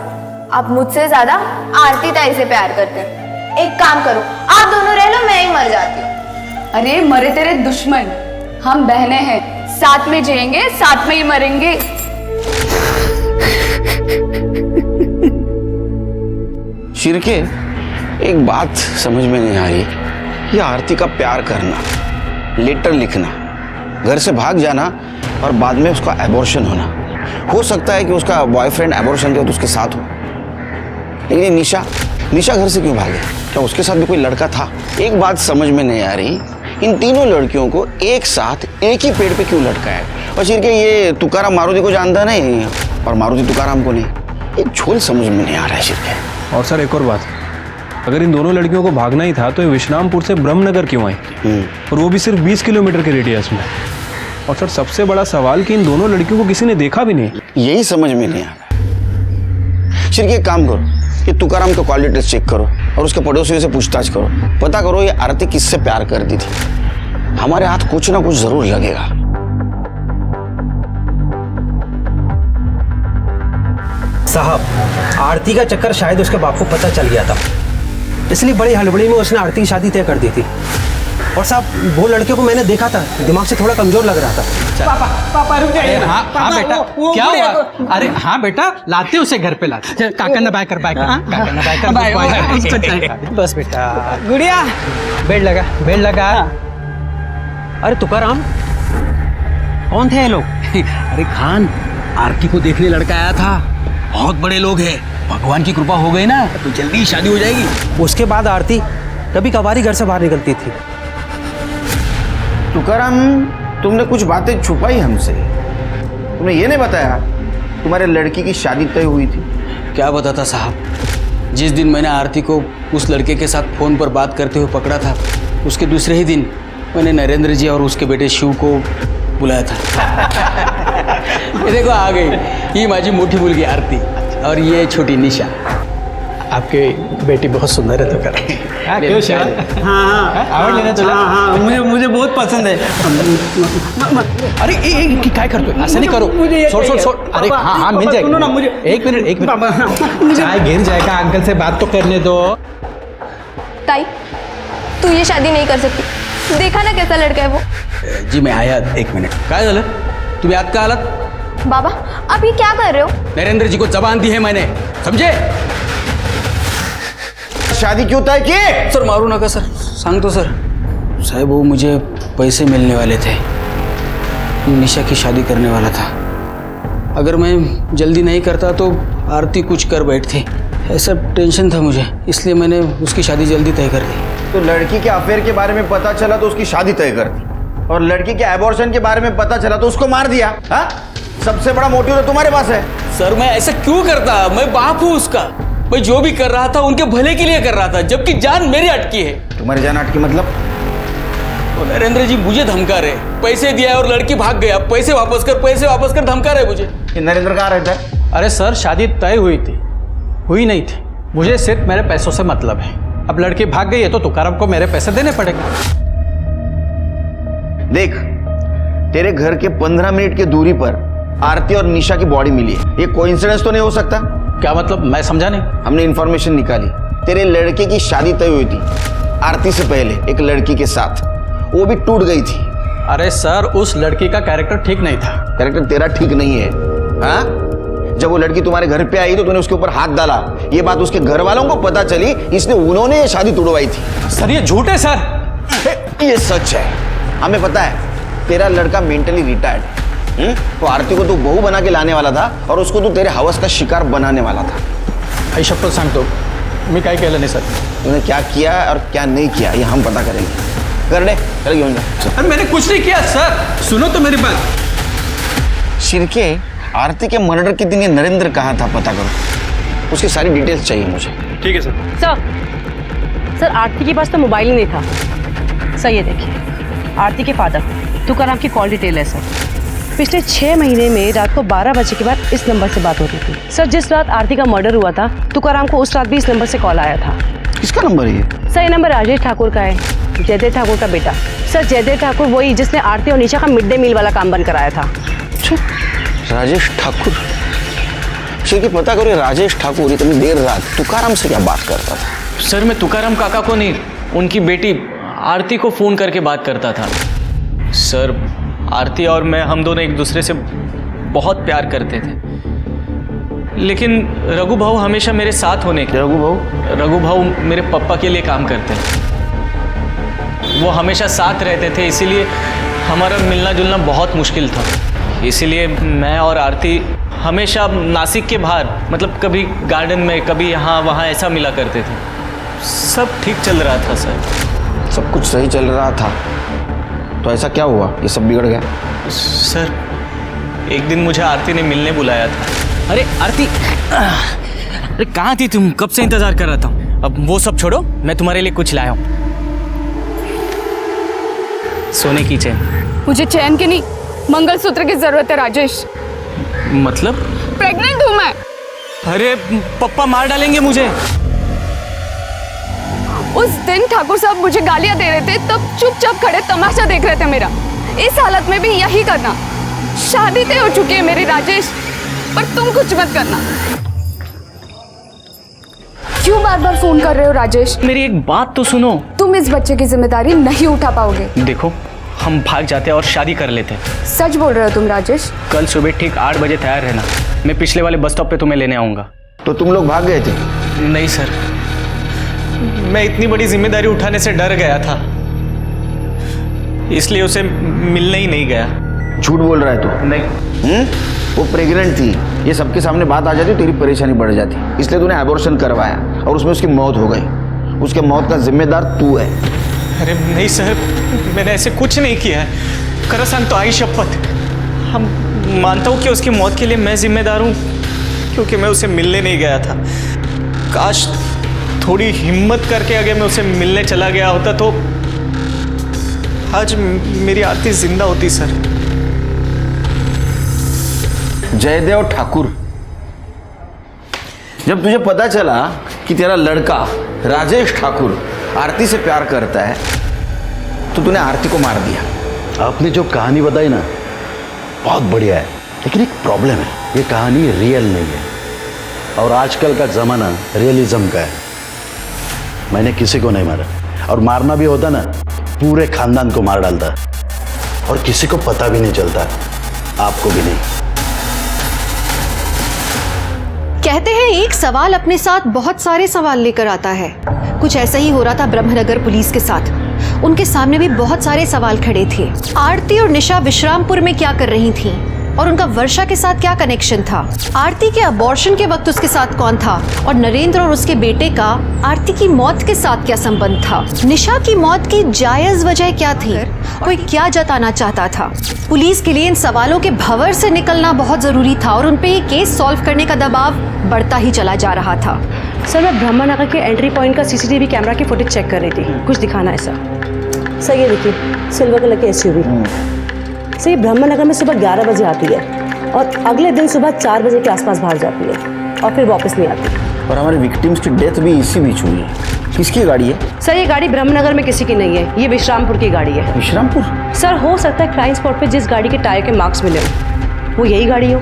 आप मुझसे ज्यादा आरती ताई से प्यार करते हैं। एक काम करो, आप दोनों रह लो, मैं ही मर जाती हूँ। अरे मरे तेरे दुश्मन, हम बहनें हैं, साथ में जिएंगे साथ में ही मरेंगे। शिरके, एक बात समझ में नहीं आ रही, ये आरती का प्यार करना, लेटर लिखना, घर से भाग जाना और बाद में उसका एबॉर्शन होना। हो सकता है कि उसका बॉयफ्रेंड एबॉर्शन के वक्त उसके साथ हो, लेकिन ये निशा घर से क्यों भागे? क्या उसके साथ भी कोई लड़का था? एक बात समझ में नहीं आ रही, इन तीनों लड़कियों को एक साथ एक ही पेड़ पे क्यों लटकाया है? और शिरके, ये तुकाराम मारुति को जानता नहीं और मारुति तुकाराम को नहीं, ये झोल समझ में नहीं आ रहा है शिरके। और सर एक और बात, अगर इन दोनों लड़कियों को भागना ही था तो ये विश्रामपुर से ब्रह्मनगर क्यों आई, और वो भी सिर्फ 20 किलोमीटर के रेडियस में? और सर सबसे बड़ा सवाल कि इन दोनों लड़कियों को किसी ने देखा भी नहीं। यही समझ में नहीं आ रहा। शिरके, एक काम करो, ये तुकाराम का कॉल डिटेल्स चेक करो और उसके पड़ोसियों से पूछताछ करो, पता करो ये आरती किससे प्यार करती थी। हमारे हाथ कुछ ना कुछ जरूर लगेगा। साहब, आरती का चक्कर शायद उसके बाप को पता चल गया था, इसलिए बड़ी हड़बड़ी में उसने आरती की शादी तय कर दी थी। और साहब, वो लड़के को मैंने देखा था, दिमाग से थोड़ा कमजोर लग रहा था। पापा रुक जाइए। हाँ बेटा, क्या हुआ? अरे हाँ बेटा, लाते उसे घर पे लाते। काका ना बाय कर, बस बेटा। गुड़िया, बेड लगा। अरे तुकाराम, कौन थे ये लोग? अरे खान, आरती को देखने लड़का आया था, बहुत बड़े लोग हैं, भगवान की कृपा हो गई ना तो जल्दी ही शादी हो जाएगी। उसके बाद आरती कभी कभार घर से बाहर निकलती थी। तुकाराम, तुमने कुछ बातें छुपाई हमसे, तुमने ये नहीं बताया तुम्हारे लड़की की शादी तय हुई थी। क्या बताता साहब, जिस दिन मैंने आरती को उस लड़के के साथ फोन पर बात करते हुए पकड़ा था, उसके दूसरे ही दिन मैंने नरेंद्र जी और उसके बेटे शिव को बुलाया था। ये देखो आ गई, ये माझी मोटी मुलगी आरती और ये छोटी निशा। आपकी बेटी बहुत सुंदर है तुकाराम। क्यों शायद? हाँ, आवडली ना तुला? हाँ, मुझे बहुत पसंद है। अरे काय करतोय? असं नहीं करो, छोड़। अरे हाँ, मिल जाएगा। सुनो ना मुझे, एक मिनट। चाय गिर जाएगा, अंकल से बात तो करने दो। ताई, तू ये शादी नहीं कर सकती, देखा ना कैसा लड़का है वो। जी मैं आया, एक मिनिट। काय झालं? तुम्ही आत का आलात? बाबा, आप ये क्या कर रहे हो? नरेंद्र जी को जबान दी है मैंने, समझे? शादी क्यों तय की? सर मारू नका सर, सांग तो सर. साहब वो मुझे पैसे मिलने वाले थे, निशा की शादी करने वाला था. अगर मैं जल्दी नहीं करता तो आरती कुछ कर बैठती, ऐसा टेंशन था मुझे, इसलिए मैंने उसकी शादी जल्दी तय कर दी. तो लड़की के अफेयर के बारे में पता चला तो उसकी शादी तय कर दी, और लड़की के एबॉर्शन के बारे में पता चला तो उसको मार दिया. हाँ, सबसे बड़ा मोटिव तो तुम्हारे पास है. सर मैं ऐसा क्यों करता? मैं बाप हूँ उसका. मैं जो भी कर रहा था उनके भले के लिए कर रहा था, जबकि जान मेरी अटकी है. तुम्हारी जान अटकी मतलब? तो नरेंद्र जी मुझे धमका रहे, पैसे दिया और लड़की भाग गया, पैसे वापस कर धमका रहे मुझे. नरेंद्र कहाँ रहता है? अरे सर शादी तय हुई नहीं थी. मुझे सिर्फ मेरे पैसों से मतलब है. अब लड़की भाग गई है तो तुकाराम को मेरे पैसे देने पड़ेंगे. देख, तेरे घर के 15 मिनट की दूरी पर आरती और निशा की बॉडी मिली है. ये कोइंसिडेंस तो नहीं हो सकता? क्या मतलब? मैं समझा नहीं. हमने इंफॉर्मेशन निकाली, तेरे लड़के की शादी तय हुई थी आरती से पहले एक लड़की के साथ, वो भी टूट गई थी. अरे सर उस लड़की का कैरेक्टर ठीक नहीं था. कैरेक्टर तेरा ठीक नहीं है? हाँ, जब वो लड़की तुम्हारे घर पे आई तो तूने उसके ऊपर हाथ डाला, ये बात उसके घर वालों को पता चली, इसलिए उन्होंने ये शादी तोड़वाई थी. सर ये झूठ है सर. ये सच है. हमें पता है तेरा लड़का मेंटली रिटायर्ड. तो आरती को तू बहू बना के लाने वाला था और उसको तू तेरे हवस का शिकार बनाने वाला था. आई शपथ सांगतो, मी काय केलं नाही सर. तूने क्या किया और क्या नहीं किया ये हम पता करेंगे. कर ले, चल घेऊन जा. अरे मैंने कुछ नहीं किया सर, सुनो तो मेरी बात. शिर्के, आरती के मर्डर के दिन ये नरेंद्र कहाँ था पता करो, उसकी सारी डिटेल्स चाहिए मुझे. ठीक है सर. सर आरती के पास तो मोबाइल ही नहीं था. सर ये देखिए, आरती के फादर तुकाराम की कॉल डिटेल है सर. पिछले 6 महीने में रात को 12 बजे के बाद इस नंबर से बात होती थी. सर जिस रात आरती का मर्डर हुआ था तुकाराम को उस रात भी इस नंबर से कॉल आया था. किसका नंबर है ये? सर ये नंबर राजेश ठाकुर का है, जयदेव ठाकुर का बेटा. सर जयदेव ठाकुर वही जिसने आरती और निशा का मिड डे मील वाला काम बंद कराया था. राजेश ठाकुर? क्योंकि पता करो राजेश ठाकुर इतनी देर रात तुकाराम से क्या बात करता था? सर मैं तुकाराम काका को नहीं, उनकी बेटी आरती को फ़ोन करके बात करता था. सर आरती और मैं, हम दोनों एक दूसरे से बहुत प्यार करते थे, लेकिन रघु भाऊ हमेशा मेरे साथ होने के. रघु भाऊ मेरे पापा के लिए काम करते हैं, वो हमेशा साथ रहते थे, इसीलिए हमारा मिलना जुलना बहुत मुश्किल था. इसीलिए मैं और आरती हमेशा नासिक के बाहर, मतलब कभी गार्डन में, कभी यहाँ वहाँ ऐसा मिला करते थे. सब ठीक चल रहा था सर. सब कुछ सही चल रहा था तो ऐसा क्या हुआ ये सब बिगड़ गया? सर एक दिन मुझे आरती ने मिलने बुलाया था. अरे आरती, अरे कहाँ थी तुम? कब से इंतजार कर रहा था. अब वो सब छोड़ो, मैं तुम्हारे लिए कुछ लाया हूँ. सोने की चैन. मुझे चैन की नहीं, मंगलसूत्र की जरूरत है राजेश. मतलब? प्रेग्नेंट हूँ मैं. अरे पप्पा मार डालेंगे मुझे. उस दिन ठाकुर साहब मुझे गालियां दे रहे थे, तब चुपचाप खड़े तमाशा देख रहे थे मेरा. इस हालत में भी यही करना. शादी तय हो चुकी है मेरी राजेश, पर तुम कुछ मत करना. क्यों बार बार फोन कर रहे हो राजेश? मेरी एक बात तो सुनो. तुम इस बच्चे की जिम्मेदारी नहीं उठा पाओगे. देखो हम भाग जाते और शादी कर लेते. सच बोल रहे हो तुम राजेश? कल सुबह ठीक 8 बजे तैयार रहना, मैं पिछले वाले बस स्टॉप पे तुम्हें लेने आऊँगा. तो तुम लोग भाग गए थे? नहीं सर, मैं इतनी बड़ी जिम्मेदारी उठाने से डर गया था, इसलिए उसे मिलने ही नहीं गया. झूठ बोल रहा है तू? नहीं. वो प्रेग्नेंट थी, ये सबके सामने बात आ जाती, तेरी परेशानी बढ़ जाती, इसलिए तूने एबॉर्शन करवाया और उसमें उसकी मौत हो गई. उसके मौत का जिम्मेदार तू है. अरे नहीं सर, मैंने ऐसे कुछ नहीं किया है. करसान तो आई शपथ. हम मानता हूँ कि उसकी मौत के लिए मैं जिम्मेदार हूँ, क्योंकि मैं उसे मिलने नहीं गया था. काश थोड़ी हिम्मत करके अगर मैं उसे मिलने चला गया होता तो आज मेरी आरती जिंदा होती. सर जयदेव ठाकुर, जब तुझे पता चला कि तेरा लड़का राजेश ठाकुर आरती से प्यार करता है तो तूने आरती को मार दिया. आपने जो कहानी बताई ना बहुत बढ़िया है, लेकिन एक प्रॉब्लम है, ये कहानी रियल नहीं है और आजकल का ज़माना रियलिज्म का है. मैंने किसी को नहीं मारा, और मारना भी होता ना पूरे खानदान को मार डालता, और किसी को पता भी नहीं चलता, आपको भी नहीं. कहते हैं एक सवाल अपने साथ बहुत सारे सवाल लेकर आता है. कुछ ऐसा ही हो रहा था ब्रह्मनगर पुलिस के साथ। उनके सामने भी बहुत सारे सवाल खड़े थे। आरती और निशा विश्रामपुर में क्या कर रही थीं? और उनका वर्षा के साथ क्या कनेक्शन था? आरती के अबॉर्शन के वक्त उसके साथ कौन था? और नरेंद्र और उसके बेटे का आरती की मौत के साथ क्या संबंध था? निशा की मौत की जायज वजह क्या थी? कोई क्या जताना चाहता था? पुलिस के लिए इन सवालों के भंवर से निकलना बहुत जरूरी था और उनपे ये केस सॉल्व करने का दबाव बढ़ता ही चला जा रहा था। सर, मैं ब्रह्मनगर के एंट्री पॉइंट का सीसीटीवी कैमरा की फुटेज चेक कर रही थी, कुछ दिखाना है सर। ये देखिए, सिल्वर कलर की SUV। सर, ये ब्रह्मनगर में सुबह 11 बजे आती है और अगले दिन सुबह 4 बजे के आसपास भाग जाती है और फिर वापस नहीं आती। और हमारे विक्टिम्स की डेथ भी इसी बीच हुई है। किसकी गाड़ी है? सर, ये गाड़ी ब्रह्मनगर में किसी की नहीं है, ये विश्रामपुर की गाड़ी है। विश्रामपुर? सर, हो सकता है क्राइम स्पॉट पे जिस गाड़ी के टायर के मार्क्स मिले हो वो यही गाड़ी हो।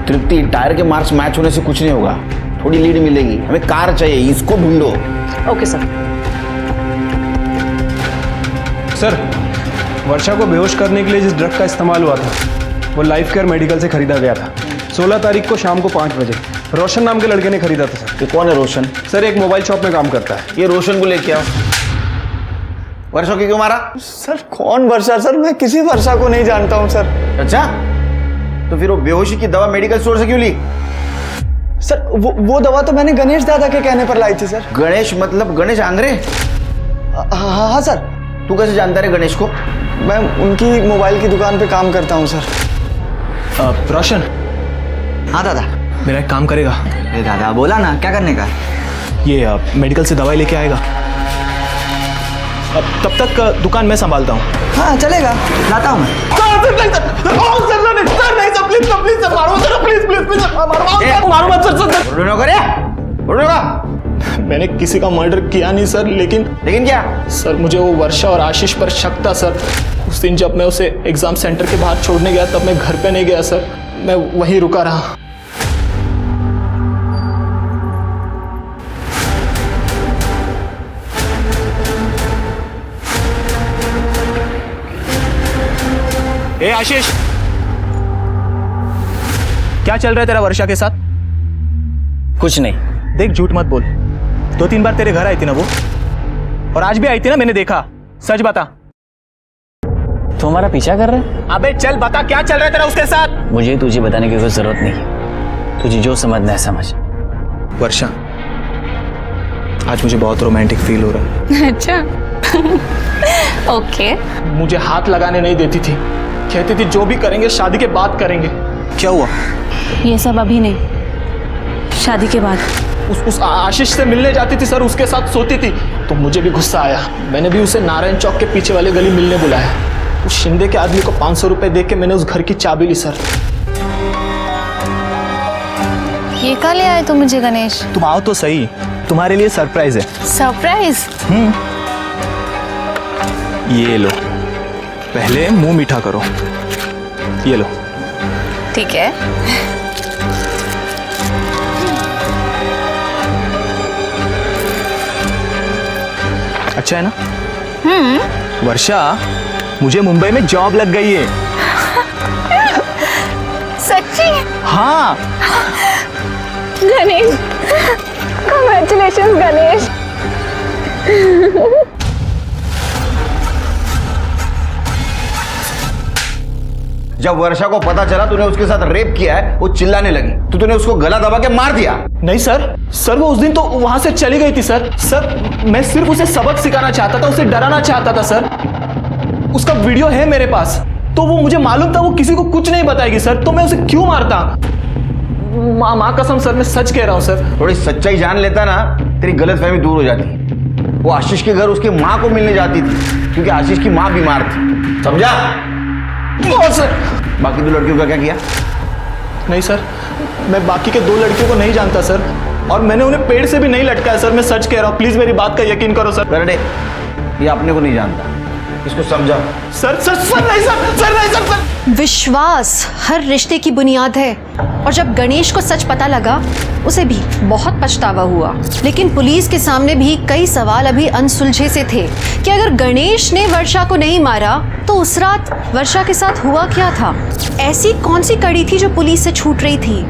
तृप्ति, टायर के मार्क्स मैच होने से कुछ नहीं होगा, थोड़ी लीड मिलेगी। हमें कार चाहिए, इसको ढूंढो। Okay sir. सर, वर्षा को बेहोश करने के लिए जिस ड्रग का इस्तेमाल हुआ था वो लाइफ केयर मेडिकल से खरीदा गया था। 16 तारीख को शाम को 5 बजे रोशन नाम के लड़के ने खरीदा था सर। ये कौन है रोशन? सर, एक मोबाइल शॉप में काम करता है। ये रोशन को लेके आओ। वर्षा को क्यों मारा? सर, कौन वर्षा? सर, मैं किसी वर्षा को नहीं जानता हूँ सर। अच्छा, तो फिर वो बेहोशी की दवा मेडिकल स्टोर से क्यों ली? सर, वो दवा तो मैंने गणेश दादा के कहने पर लाई थी सर। गणेश मतलब गणेश आंग्रे? हाँ सर। तू कैसे जानता है गणेश को? मैं उनकी मोबाइल की दुकान पे काम करता हूँ सर। रोशन। हाँ दादा। मेरा एक काम करेगा? अरे दादा, बोला ना, क्या करने का? ये मेडिकल से दवाई लेके आएगा। तब तक दुकान मैं संभालता हूँ। हाँ चलेगा, लाता हूँ। मैंने किसी का मर्डर किया नहीं सर, लेकिन क्या सर, मुझे वो वर्षा और आशीष पर शक था सर। उस दिन जब मैं उसे एग्जाम सेंटर के बाहर छोड़ने गया तब मैं घर पे नहीं गया सर, मैं वहीं रुका रहा। ए आशीष, क्या चल रहा है तेरा वर्षा के साथ? कुछ नहीं। देख, झूठ मत बोल। 2-3 बार तेरे घर आई थी ना वो, और आज भी आई थी ना, मैंने देखा। सच बता। तो हमारा पीछा कर रहा है? अबे चल बता, क्या चल रहा है तेरा उसके साथ? मुझे तुझे बताने की कोई जरूरत नहीं है, तुझे जो समझना है समझ। वर्षा, आज मुझे बहुत रोमांटिक फील हो रहा है। अच्छा। ओके। मुझे हाथ लगाने नहीं देती थी, कहती थी जो भी करेंगे शादी के बाद करेंगे। क्या हुआ? ये सब अभी नहीं, शादी के बाद। उस आशीष से मिलने जाती थी सर, उसके साथ सोती थी, तो मुझे भी गुस्सा आया। मैंने भी उसे नारायण चौक के पीछे वाले गली मिलने बुलाया। उस शिंदे के आदमी को 500 रुपए दे के मैंने उस घर की चाबी ली सर। ये कहाँ ले आए तुम मुझे गणेश? तुम आओ तो सही, तुम्हारे लिए सरप्राइज है। सरप्राइज? ये लो, पहले मुंह मीठा करो। ये लो। ठीक है। अच्छा है ना? वर्षा, मुझे मुंबई में जॉब लग गई है। सच्ची? हाँ। गणेश, कांग्रेचुलेशंस गणेश। जब वर्षा को पता चला तूने उसके साथ रेप किया है, वो चिल्लाने लगी तो तूने उसको गला दबा के मार दिया। नहीं सर, वो उस दिन तो वहां से चली गई थी सर। मैं सिर्फ उसे सबक सिखाना चाहता था, उसे डराना चाहता था सर। उसका वीडियो है मेरे पास, तो वो मुझे मालूम था वो किसी को कुछ नहीं बताएगी सर, तो मैं उसे क्यों मारता? माँ कसम सर, मैं सच कह रहा हूँ सर। थोड़ी सच्चाई जान लेता ना, तेरी गलतफहमी दूर हो जाती। वो आशीष के घर उसकी माँ को मिलने जाती थी क्योंकि आशीष की माँ बीमार थी, समझा? सर, बाकी 2 लड़कियों का क्या किया? नहीं सर, मैं बाकी के 2 लड़कियों को नहीं जानता सर, और मैंने उन्हें पेड़ से भी नहीं लटकाया सर। मैं सच कह रहा हूँ, प्लीज मेरी बात का यकीन करो सर। बरडे, ये अपने को नहीं जानता, इसको समझा। सर नहीं सर। विश्वास हर रिश्ते की बुनियाद है, और जब गणेश को सच पता लगा उसे भी बहुत पछतावा हुआ। लेकिन पुलिस के सामने भी कई सवाल अभी अनसुलझे से थे कि अगर गणेश ने वर्षा को नहीं मारा तो उस रात वर्षा के साथ हुआ क्या था? ऐसी कौन सी कड़ी थी जो पुलिस से छूट रही थी?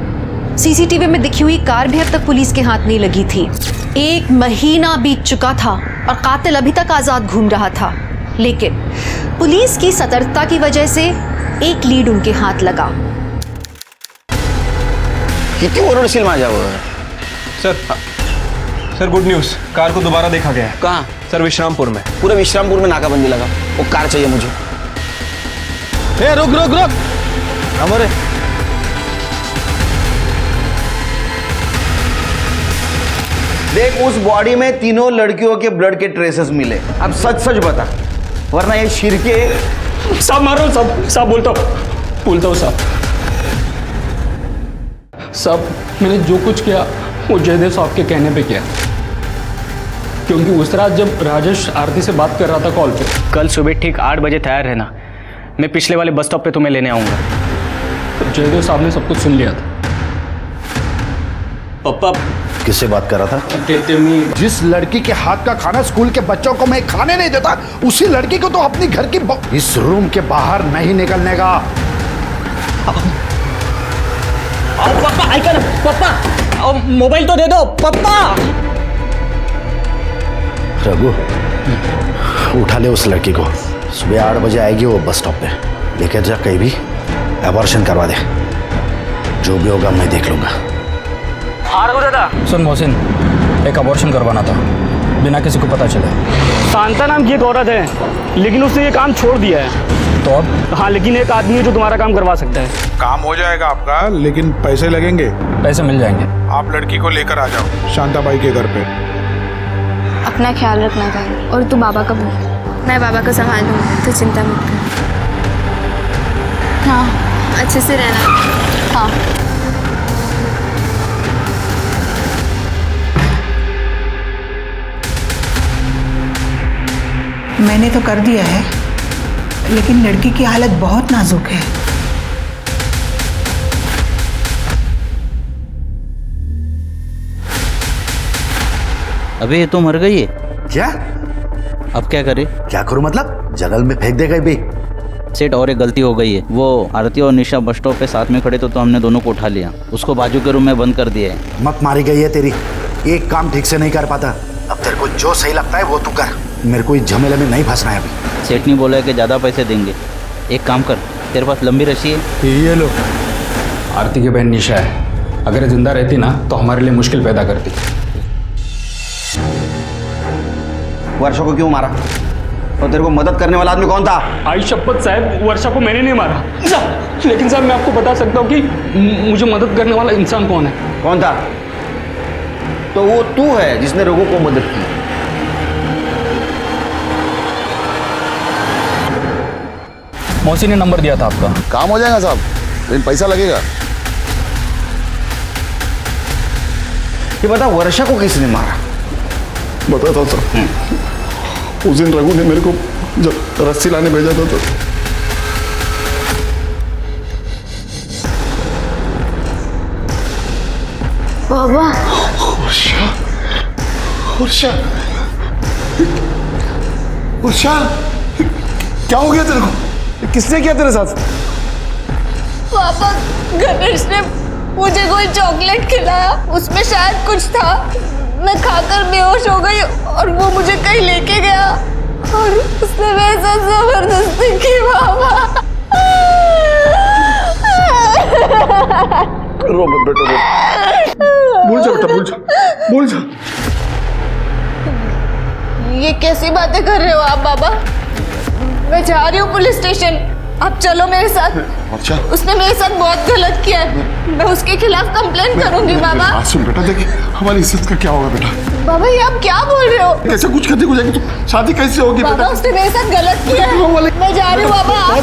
सीसीटीवी में दिखी हुई कार भी अब तक पुलिस के हाथ नहीं लगी थी। 1 महीना बीत चुका था और कातिल अभी तक आजाद घूम रहा था, लेकिन पुलिस की सतर्कता की वजह से एक लीड उनके हाथ लगा। किती ओरडशील माझ्यावर? सर गुड न्यूज़, कार को दोबारा देखा गया है। कहाँ? सर विश्रामपुर में। पूरे विश्रामपुर में नाकाबंदी लगा। वो कार चाहिए मुझे। ए रुक रुक रुक, हमारे देख, उस बॉडी में तीनों लड़कियों के ब्लड के ट्रेसेस मिले। अब सच सच बता, वरना ये शिरके। साहब मारो, साहब बोलता हूँ साहब मैंने जो कुछ किया वो जयदेव साहब के कहने पे किया, क्योंकि उस रात जब राजेश आरती से बात कर रहा था कॉल पे। कल सुबह ठीक 8 बजे तैयार रहना, मैं पिछले वाले बस स्टॉप पे तुम्हें लेने आऊँगा। तो जयदेव साहब ने सब कुछ सुन लिया था। पापा किससे बात कर रहा था? जिस लड़की के हाथ का खाना स्कूल के बच्चों को मैं खाने नहीं देता, उसी लड़की को तो अपनी घर की इस रूम के बाहर नहीं निकलने का। पापा ऐका ना, पापा मोबाइल तो दे दो पापा। रघु उठा ले उस लड़की को, सुबह 8 बजे आएगी वो बस स्टॉप पे, लेकर जा कहीं भी एबॉर्शन करवा दे। जो भी होगा मैं देख लूंगा। सुन मोहसिन, एक अबॉर्शन करवाना था बिना किसी को पता चले। शांता नाम की एक औरत है, लेकिन उसने ये काम छोड़ दिया है। तो अब? हाँ, लेकिन एक आदमी है जो तुम्हारा काम करवा सकता है। काम हो जाएगा आपका, लेकिन पैसे लगेंगे। पैसे मिल जाएंगे। आप लड़की को लेकर आ जाओ शांताबाई के घर पे। अपना ख्याल रखना चाहिए, और तू बाबा का बोल। मैं बाबा का संभाल लूँगी, तू चिंता मत कर। हाँ, अच्छे से रहना। हाँ। मैंने तो कर दिया है, लेकिन लड़की की हालत बहुत नाजुक है। अबे ये तो मर गई है। क्या? अब क्या करे? क्या करूं मतलब? जंगल में फेंक दे गई भी। सेठ, और एक गलती हो गई है। वो आरती और निशा बस स्टॉप पे साथ में खड़े तो हमने दोनों को उठा लिया, उसको बाजू के रूम में बंद कर दिया है। मत मारी गई है तेरी, एक काम ठीक से नहीं कर पाता। अब तेरे को जो सही लगता है वो तू कर, मेरे को इस झमेले में नहीं फंसना है अभी। सेठ ने बोला है कि ज़्यादा पैसे देंगे। एक काम कर, तेरे पास लंबी रस्सी है? ये लो। आरती की बहन निशा है, अगर जिंदा रहती ना तो हमारे लिए मुश्किल पैदा करती। वर्षा को क्यों मारा? और तेरे को मदद करने वाला आदमी कौन था? आई शपथ साहब, वर्षा को मैंने नहीं मारा। लेकिन साहब मैं आपको बता सकता हूँ कि मुझे मदद करने वाला इंसान कौन है। कौन था? तो वो तू है जिसने रघु को मदद की। मौसी ने नंबर दिया था आपका। काम हो जाएगा साहब, लेकिन पैसा लगेगा। ये बता, वर्षा को किसने मारा? बताता था, उस दिन रघु ने मेरे को जब रस्सी लाने भेजा था तो बाबा। वर्षा, क्या हो गया तेरे को? किसने किया तेरे साथ? पापा, गणेश ने मुझे कोई चॉकलेट खिलाया, उसमें शायद कुछ था। मैं खाकर बेहोश हो गई और वो मुझे कहीं लेके गया और उसने मेरे साथ जबरदस्ती की। बाबा रो मत बेटा, भूल जा बेटा, भूल जा। ये कैसी बातें कर रहे हो आप बाबा? मैं जा रही हूँ पुलिस स्टेशन, आप चलो मेरे साथ। अच्छा। उसने मेरे साथ बहुत गलत किया है, मैं उसके खिलाफ कंप्लेंट करूंगी। बाबा सुन बेटा, देखिए हमारी इज्जत का क्या होगा बेटा? बाबा ये आप क्या बोल रहे हो? कैसे कुछ करने को जाएगी तो शादी कैसे होगी बाबा? उसने मेरे साथ गलत किया है, मैं जा रही हूँ बाबा।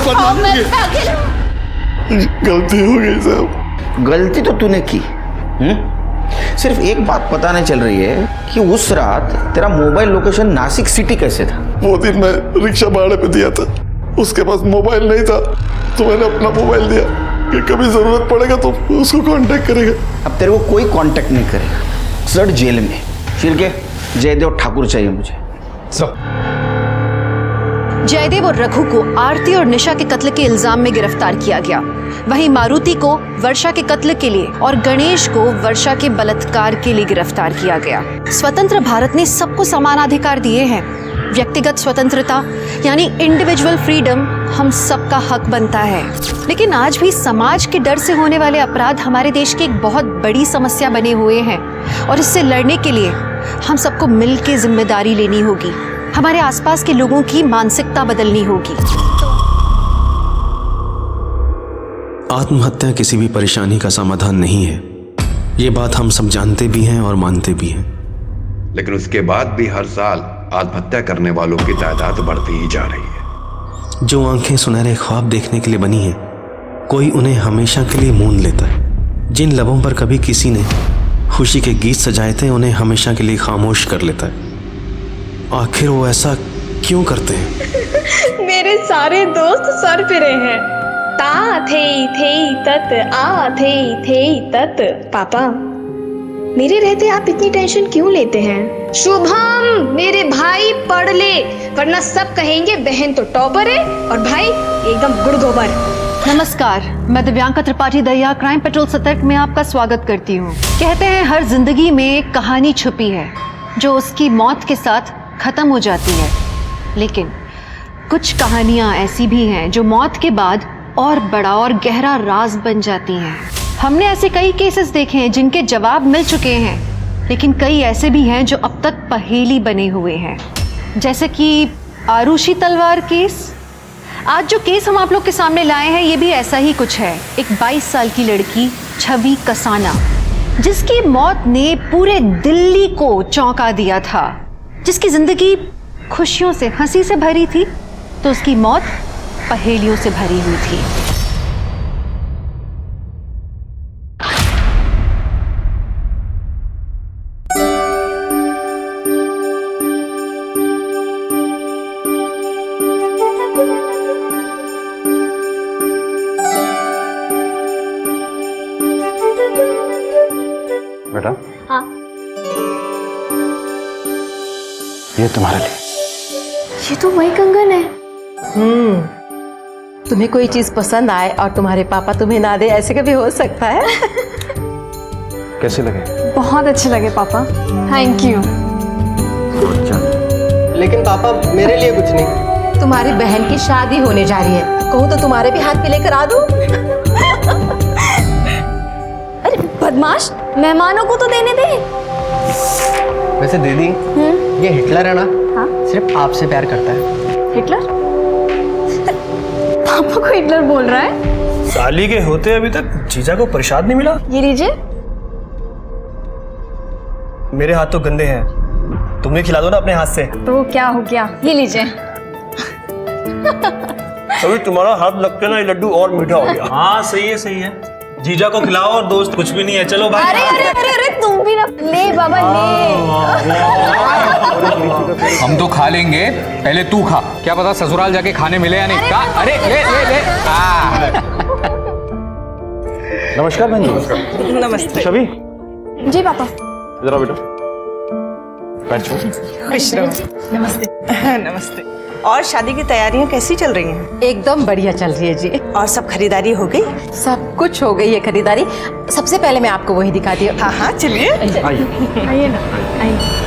गलती हो गई साहब। गलती तो तूने की। सिर्फ एक बात पता नहीं चल रही है कि उस रात तेरा मोबाइल लोकेशन नासिक सिटी कैसे था? वो दिन मैं रिक्शा भाड़े पे दिया था, उसके पास मोबाइल नहीं था तो मैंने अपना मोबाइल दिया कि कभी जरूरत पड़ेगा तो उसको कांटेक्ट करेगा। अब तेरे को कोई कांटेक्ट नहीं करेगा, सर जेल में। शिरके, जयदेव ठाकुर चाहिए मुझे। जयदेव और रघु को आरती और निशा के कत्ल के इल्जाम में गिरफ्तार किया गया। वहीं मारुति को वर्षा के कत्ल के लिए और गणेश को वर्षा के बलात्कार के लिए गिरफ्तार किया गया। स्वतंत्र भारत ने सबको समान अधिकार दिए हैं। व्यक्तिगत स्वतंत्रता यानी इंडिविजुअल फ्रीडम हम सबका हक बनता है। लेकिन आज भी समाज के डर से होने वाले अपराध हमारे देश की एक बहुत बड़ी समस्या बने हुए हैं और इससे लड़ने के लिए हम सबको मिलकर जिम्मेदारी लेनी होगी। हमारे आसपास के लोगों की मानसिकता बदलनी होगी। आत्महत्या किसी भी परेशानी का समाधान नहीं है, ये बात हम सब जानते भी हैं और मानते भी हैं। लेकिन उसके बाद भी हर साल आत्महत्या करने वालों की तादाद बढ़ती ही जा रही है। जो आंखें सुनहरे ख्वाब देखने के लिए बनी हैं, कोई उन्हें हमेशा के लिए मूंद लेता है। जिन लबों पर कभी किसी ने खुशी के गीत सजाए थे, उन्हें हमेशा के लिए खामोश कर लेता है। आखिर वो ऐसा क्यों करते हैं? मेरे सारे दोस्त सर फिरे हैं। ता थे तत आ थे तत। पापा, मेरे रहते आप इतनी टेंशन क्यों लेते हैं? शुभम, मेरे भाई पढ़ ले, वरना सब कहेंगे बहन तो टॉपर है और भाई एकदम गुड़ गोबर। नमस्कार, मैं दिव्यांका त्रिपाठी दहिया क्राइम पेट्रोल सतर्क में आपका स्वागत करती हूँ। कहते हैं हर जिंदगी में एक कहानी छुपी है जो उसकी मौत के साथ खत्म हो जाती है, लेकिन कुछ कहानियां ऐसी भी हैं जो मौत के बाद और बड़ा और गहरा राज बन जाती हैं। हमने ऐसे कई केसेस देखे हैं जिनके जवाब मिल चुके हैं, लेकिन कई ऐसे भी हैं जो अब तक पहेली बने हुए हैं, जैसे कि आरुषि तलवार केस। आज जो केस हम आप लोग के सामने लाए हैं, ये भी ऐसा ही कुछ है। एक 22 साल की लड़की छवि कसाना, जिसकी मौत ने पूरे दिल्ली को चौंका दिया था, जिसकी जिंदगी खुशियों से, हंसी से भरी थी, तो उसकी मौत पहेलियों से भरी हुई थी। बेटा, हाँ, ये तुम्हारे लिए। ये तो वही कंगन है। तुम्हें कोई चीज पसंद आए और तुम्हारे पापा तुम्हें ना दे, ऐसे कभी हो सकता है? कैसे लगे? बहुत अच्छे लगे पापा, थैंक यू। लेकिन पापा, मेरे लिए कुछ नहीं। तुम्हारी बहन की शादी होने जा रही है, कहूँ तो तुम्हारे भी हाथ पे लेकर आ दूं? अरे बदमाश, मेहमानों को तो देने दे। वैसे दीदी, ये हिटलर है ना? हाँ? सिर्फ आपसे प्यार करता है। हिटलर? पापा को हिटलर बोल रहा है? साली के होते अभी तक जीजा को प्रसाद नहीं मिला? ये लीजिए। मेरे हाथ तो गंदे हैं, तुमने खिला दो ना अपने हाथ से। तो क्या हो गया, ये लीजिए। अभी तुम्हारा हाथ लगते ना, ये लड्डू और मीठा हो गया। हाँ सही है। जीजा को खिलाओ और दोस्त कुछ भी नहीं है, चलो भाई। अरे अरे अरे अरे, तुम भी ना ले बाबा, ले। हम तो खा लेंगे, पहले तू खा। क्या पता ससुराल जाके खाने मिले या नहीं। अरे ले ले ले। नमस्कार बहन जी। नमस्ते। छवि, जी पापा। इधर आओ बेटा, बैठ जाओ। खुश रहो। नमस्ते। नमस्ते। और शादी की तैयारियां कैसी चल रही हैं? एकदम बढ़िया चल रही है जी। और सब खरीदारी हो गई? सब कुछ हो गई है खरीदारी। सबसे पहले मैं आपको वही दिखाती हूँ। हाँ, चलिए। आइए ना, आइए।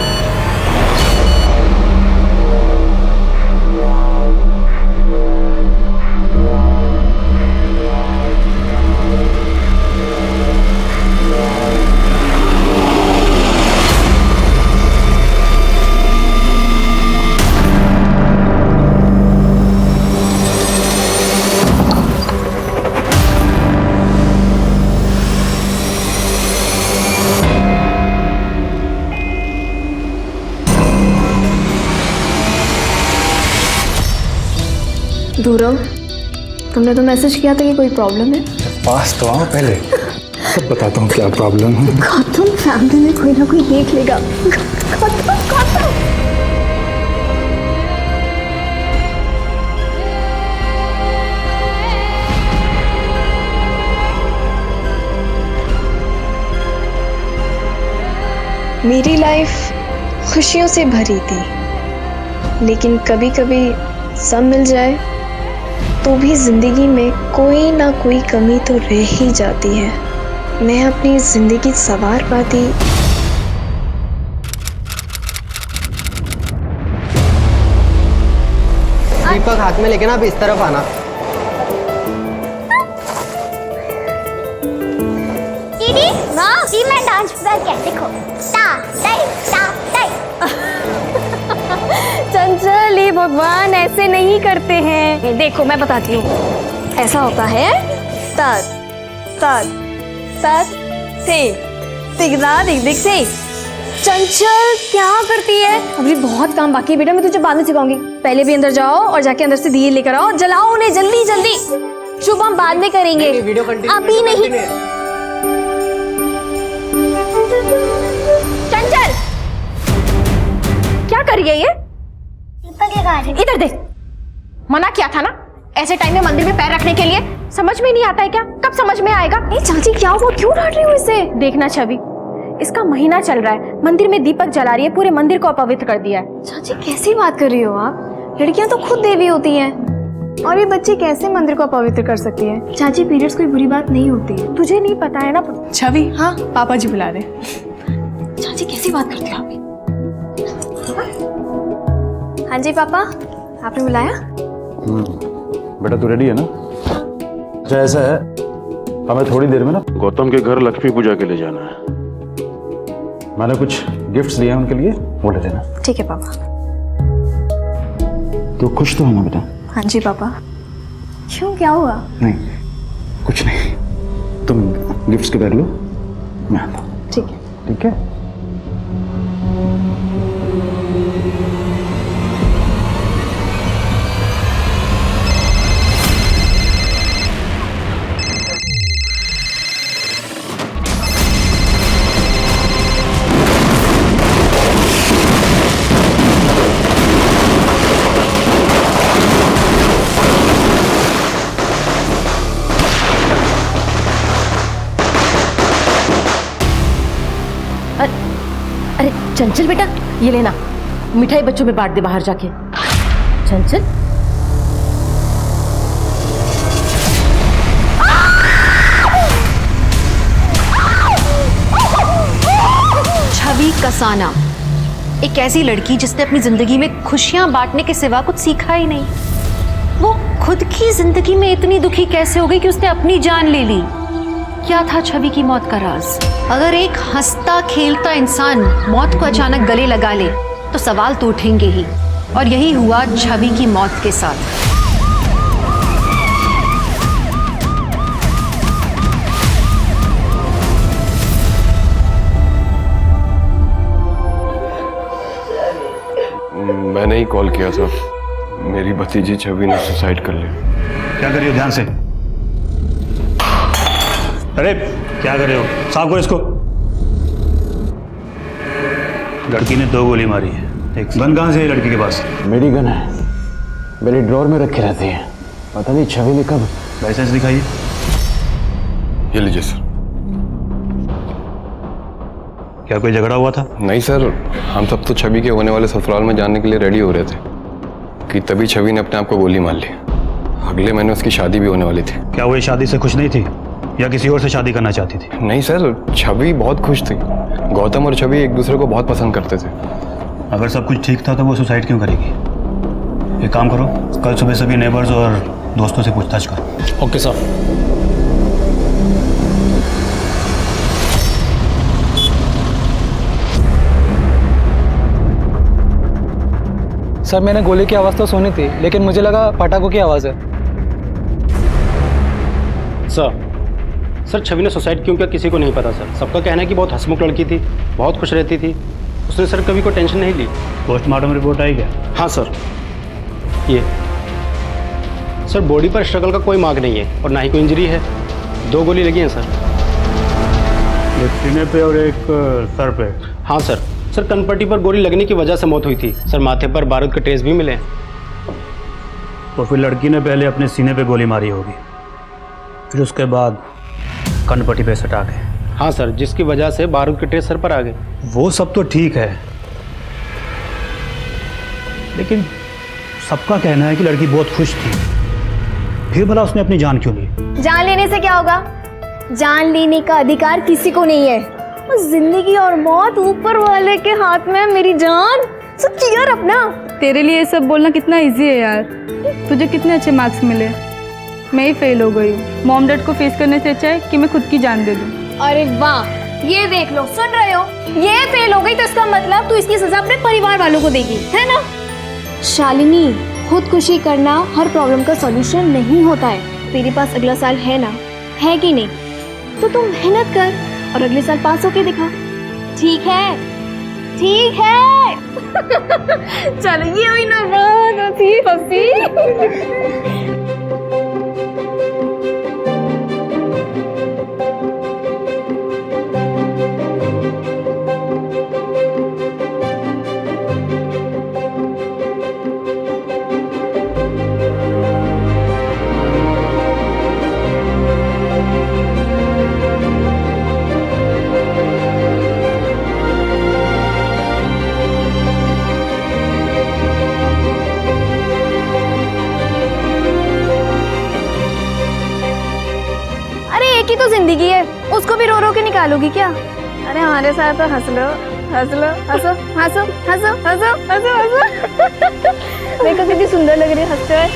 धुरव, तुमने तो मैसेज किया था कि कोई प्रॉब्लम है। पास तो आओ पहले, सब बताता हूँ क्या प्रॉब्लम है। गौतम, फैमिली में कोई ना कोई देख लेगा। गौतम। मेरी लाइफ खुशियों से भरी थी, लेकिन कभी कभी सब मिल जाए तो भी जिंदगी में कोई ना कोई कमी तो रह ही जाती है। मैं अपनी जिंदगी संवार पाती। दीपक हाथ में लेके ना अब इस तरफ आना। दीदी वाह, जी मैं डांस कर क्या देखो। ता टाई ता टाई। चंचल, ये भगवान ऐसे नहीं करते हैं। देखो मैं बताती हूँ, ऐसा होता है तत तत तत थे दिखदा दिख दिख से। चंचल क्या करती है? अभी बहुत काम बाकी है बेटा, मैं तुझे बाद में सिखाऊंगी। पहले भी अंदर जाओ और जाके अंदर से दिए लेकर आओ, जलाओ उन्हें जल्दी जल्दी। शुभ हम बाद में करेंगे, अभी नहीं। चंचल क्या कर रही है ये? इधर देख, मना किया था ना ऐसे टाइम में मंदिर में पैर रखने के लिए। समझ में नहीं आता है क्या? कब समझ में आएगा? चाची क्या हुआ, क्यों डांट रही हो इसे? देखना छवि, इसका महीना चल रहा है, मंदिर में दीपक जला रही है, पूरे मंदिर को अपवित्र कर दिया है। चाची कैसी बात कर रही हो आप? लड़कियां तो खुद देवी होती हैं, और ये बच्चे कैसे मंदिर को अपवित्र कर सकती हैं? चाची पीरियड्स कोई बुरी बात नहीं होती है, तुझे नहीं पता है ना? छवि, हाँ पापा जी बुला रहे। चाची कैसी बात करती हो आप? हाँ जी पापा, आपने बुलाया? बेटा तू रेडी है ना? अच्छा ऐसा है, हमें थोड़ी देर में ना गौतम के घर लक्ष्मी पूजा के लिए जाना है। मैंने कुछ गिफ्ट्स लिए हैं उनके लिए, वो ले लेना। ठीक है पापा। तो खुश तो है ना बेटा? हाँ जी पापा। क्यों, क्या हुआ? नहीं कुछ नहीं, तुम गिफ्ट्स के बैग लो, मैं आता हूँ। ठीक है। ठीक है। अरे चंचल बेटा, ये लेना, मिठाई बच्चों में बांट दे बाहर जाके। चंचल छवि कसाना, एक ऐसी लड़की जिसने अपनी जिंदगी में खुशियां बांटने के सिवा कुछ सीखा ही नहीं। वो खुद की जिंदगी में इतनी दुखी कैसे हो गई कि उसने अपनी जान ले ली? क्या था छवि की मौत का राज? अगर एक हंसता खेलता इंसान मौत को अचानक गले लगा ले तो सवाल तो उठेंगे ही, और यही हुआ छवि की मौत के साथ। मैंने ही कॉल किया था, मेरी भतीजी छवि ने सुसाइड कर लिया। क्या करियो, ध्यान से। अरे क्या कर रहे हो, साफ करो इसको। लड़की ने 2 गोली मारी है। एक गन कहाँ से है लड़की के पास? मेरी गन है, मेरी ड्रॉर में रखी रहती है, पता नहीं छवि ने कब। लाइसेंस दिखाइए। ये लीजिए सर। क्या कोई झगड़ा हुआ था? नहीं सर, हम सब तो छवि के होने वाले ससुराल में जाने के लिए रेडी हो रहे थे कि तभी छवि ने अपने आप को गोली मार ली। अगले महीने उसकी शादी भी होने वाली थी। क्या वो इस शादी से खुश नहीं थी या किसी और से शादी करना चाहती थी? नहीं सर, छवि बहुत खुश थी। गौतम और छवि एक दूसरे को बहुत पसंद करते थे। अगर सब कुछ ठीक था तो वो सुसाइड क्यों करेगी? एक काम करो, कल सुबह सभी नेबर्स और दोस्तों से पूछताछ करो। Okay sir. सर मैंने गोली की आवाज़ तो सुनी थी, लेकिन मुझे लगा पटाखों की आवाज़ है। सर छवि ने सुसाइड क्यों किया किसी को नहीं पता सर। सबका कहना है कि बहुत हंसमुख लड़की थी, बहुत खुश रहती थी, उसने सर कभी कोई टेंशन नहीं ली। पोस्टमार्टम रिपोर्ट आई क्या? हाँ सर। ये सर बॉडी पर स्ट्रगल का कोई मार्क नहीं है और ना ही कोई इंजरी है। 2 गोली लगी हैं सर। एक सीने पे और एक सर पे? हाँ सर। सर कनपट्टी पर गोली लगने की वजह से मौत हुई थी सर। माथे पर बारूद के ट्रेस भी मिले हैं। तो फिर लड़की ने पहले अपने सीने पे गोली मारी होगी, फिर उसके बाद कनपट्टी पे सटा गए। हाँ सर, जिसकी वजह से बारूद के ट्रेस सर पर आ गए। वो सब तो ठीक है, लेकिन सबका कहना है कि लड़की बहुत खुश थी, फिर भला उसने अपनी जान क्यों ली? जान लेने से क्या होगा? जान लेने का अधिकार किसी को नहीं है। जिंदगी और मौत ऊपर वाले के हाथ में है मेरी जान। सब चियर अपना। तेरे लिए ये सब बोलना कितना इजी है यार। तुझे कितने अच्छे मार्क्स मिले, मैं ही फेल हो गई हूँ। मॉम डैड को फेस करने से अच्छा है कि मैं खुद की जान दे दूँ। अरे वाह, ये देख लो, सुन रहे हो? ये फेल हो गई तो इसका मतलब तू इसकी सजा अपने परिवार वालों को देगी, है ना? शालिनी, खुदकुशी करना हर प्रॉब्लम का सॉल्यूशन नहीं होता है। तेरे पास अगला साल है ना, है कि नहीं? तो तुम मेहनत कर और अगले साल पास होके दिखा। ठीक है? ठीक है। चलो, ये हुई ना बात, हंसी। की तो जिंदगी है, उसको भी रो रो के निकालोगी क्या? अरे हमारे साथ तो हंस लो, हंस लो, हंसो, हंसो, हंसो, हंसो, हंसो, हंसो। देखो कितनी सुंदर लग रही है हंसते हुए।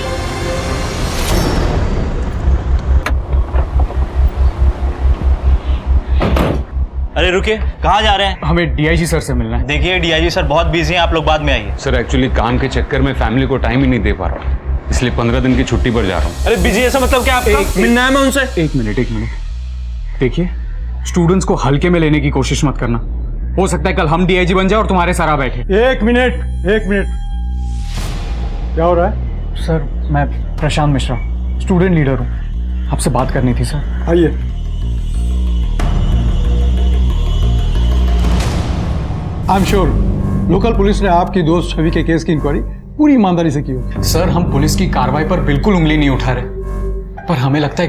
अरे रुकिए, कहाँ जा रहे हैं? हमें डीआईजी सर से मिलना है। देखिए डीआईजी सर बहुत बिजी हैं, आप लोग बाद में आइए। सर एक्चुअली काम के चक्कर में फैमिली को टाइम ही नहीं दे पा रहा हूँ, इसलिए 15 दिन की छुट्टी पर जा रहा हूँ। अरे बिजी ऐसा मतलब क्या आपका? मिलना है मैं उनसे। एक मिनट देखिए, स्टूडेंट्स को हल्के में लेने की कोशिश मत करना। हो सकता है कल हम डीआईजी बन जाए और तुम्हारे सर आ बैठे। एक मिनट, क्या हो रहा है? सर मैं प्रशांत मिश्रा, स्टूडेंट लीडर हूँ, आपसे बात करनी थी सर। आइए। I am sure local police ने आपकी दोस्त छवि के केस की इंक्वायरी पूरी ईमानदारी से की होगी। सर हम पुलिस की कार्रवाई पर बिल्कुल उंगली नहीं उठा रहे, पर हमें लगता है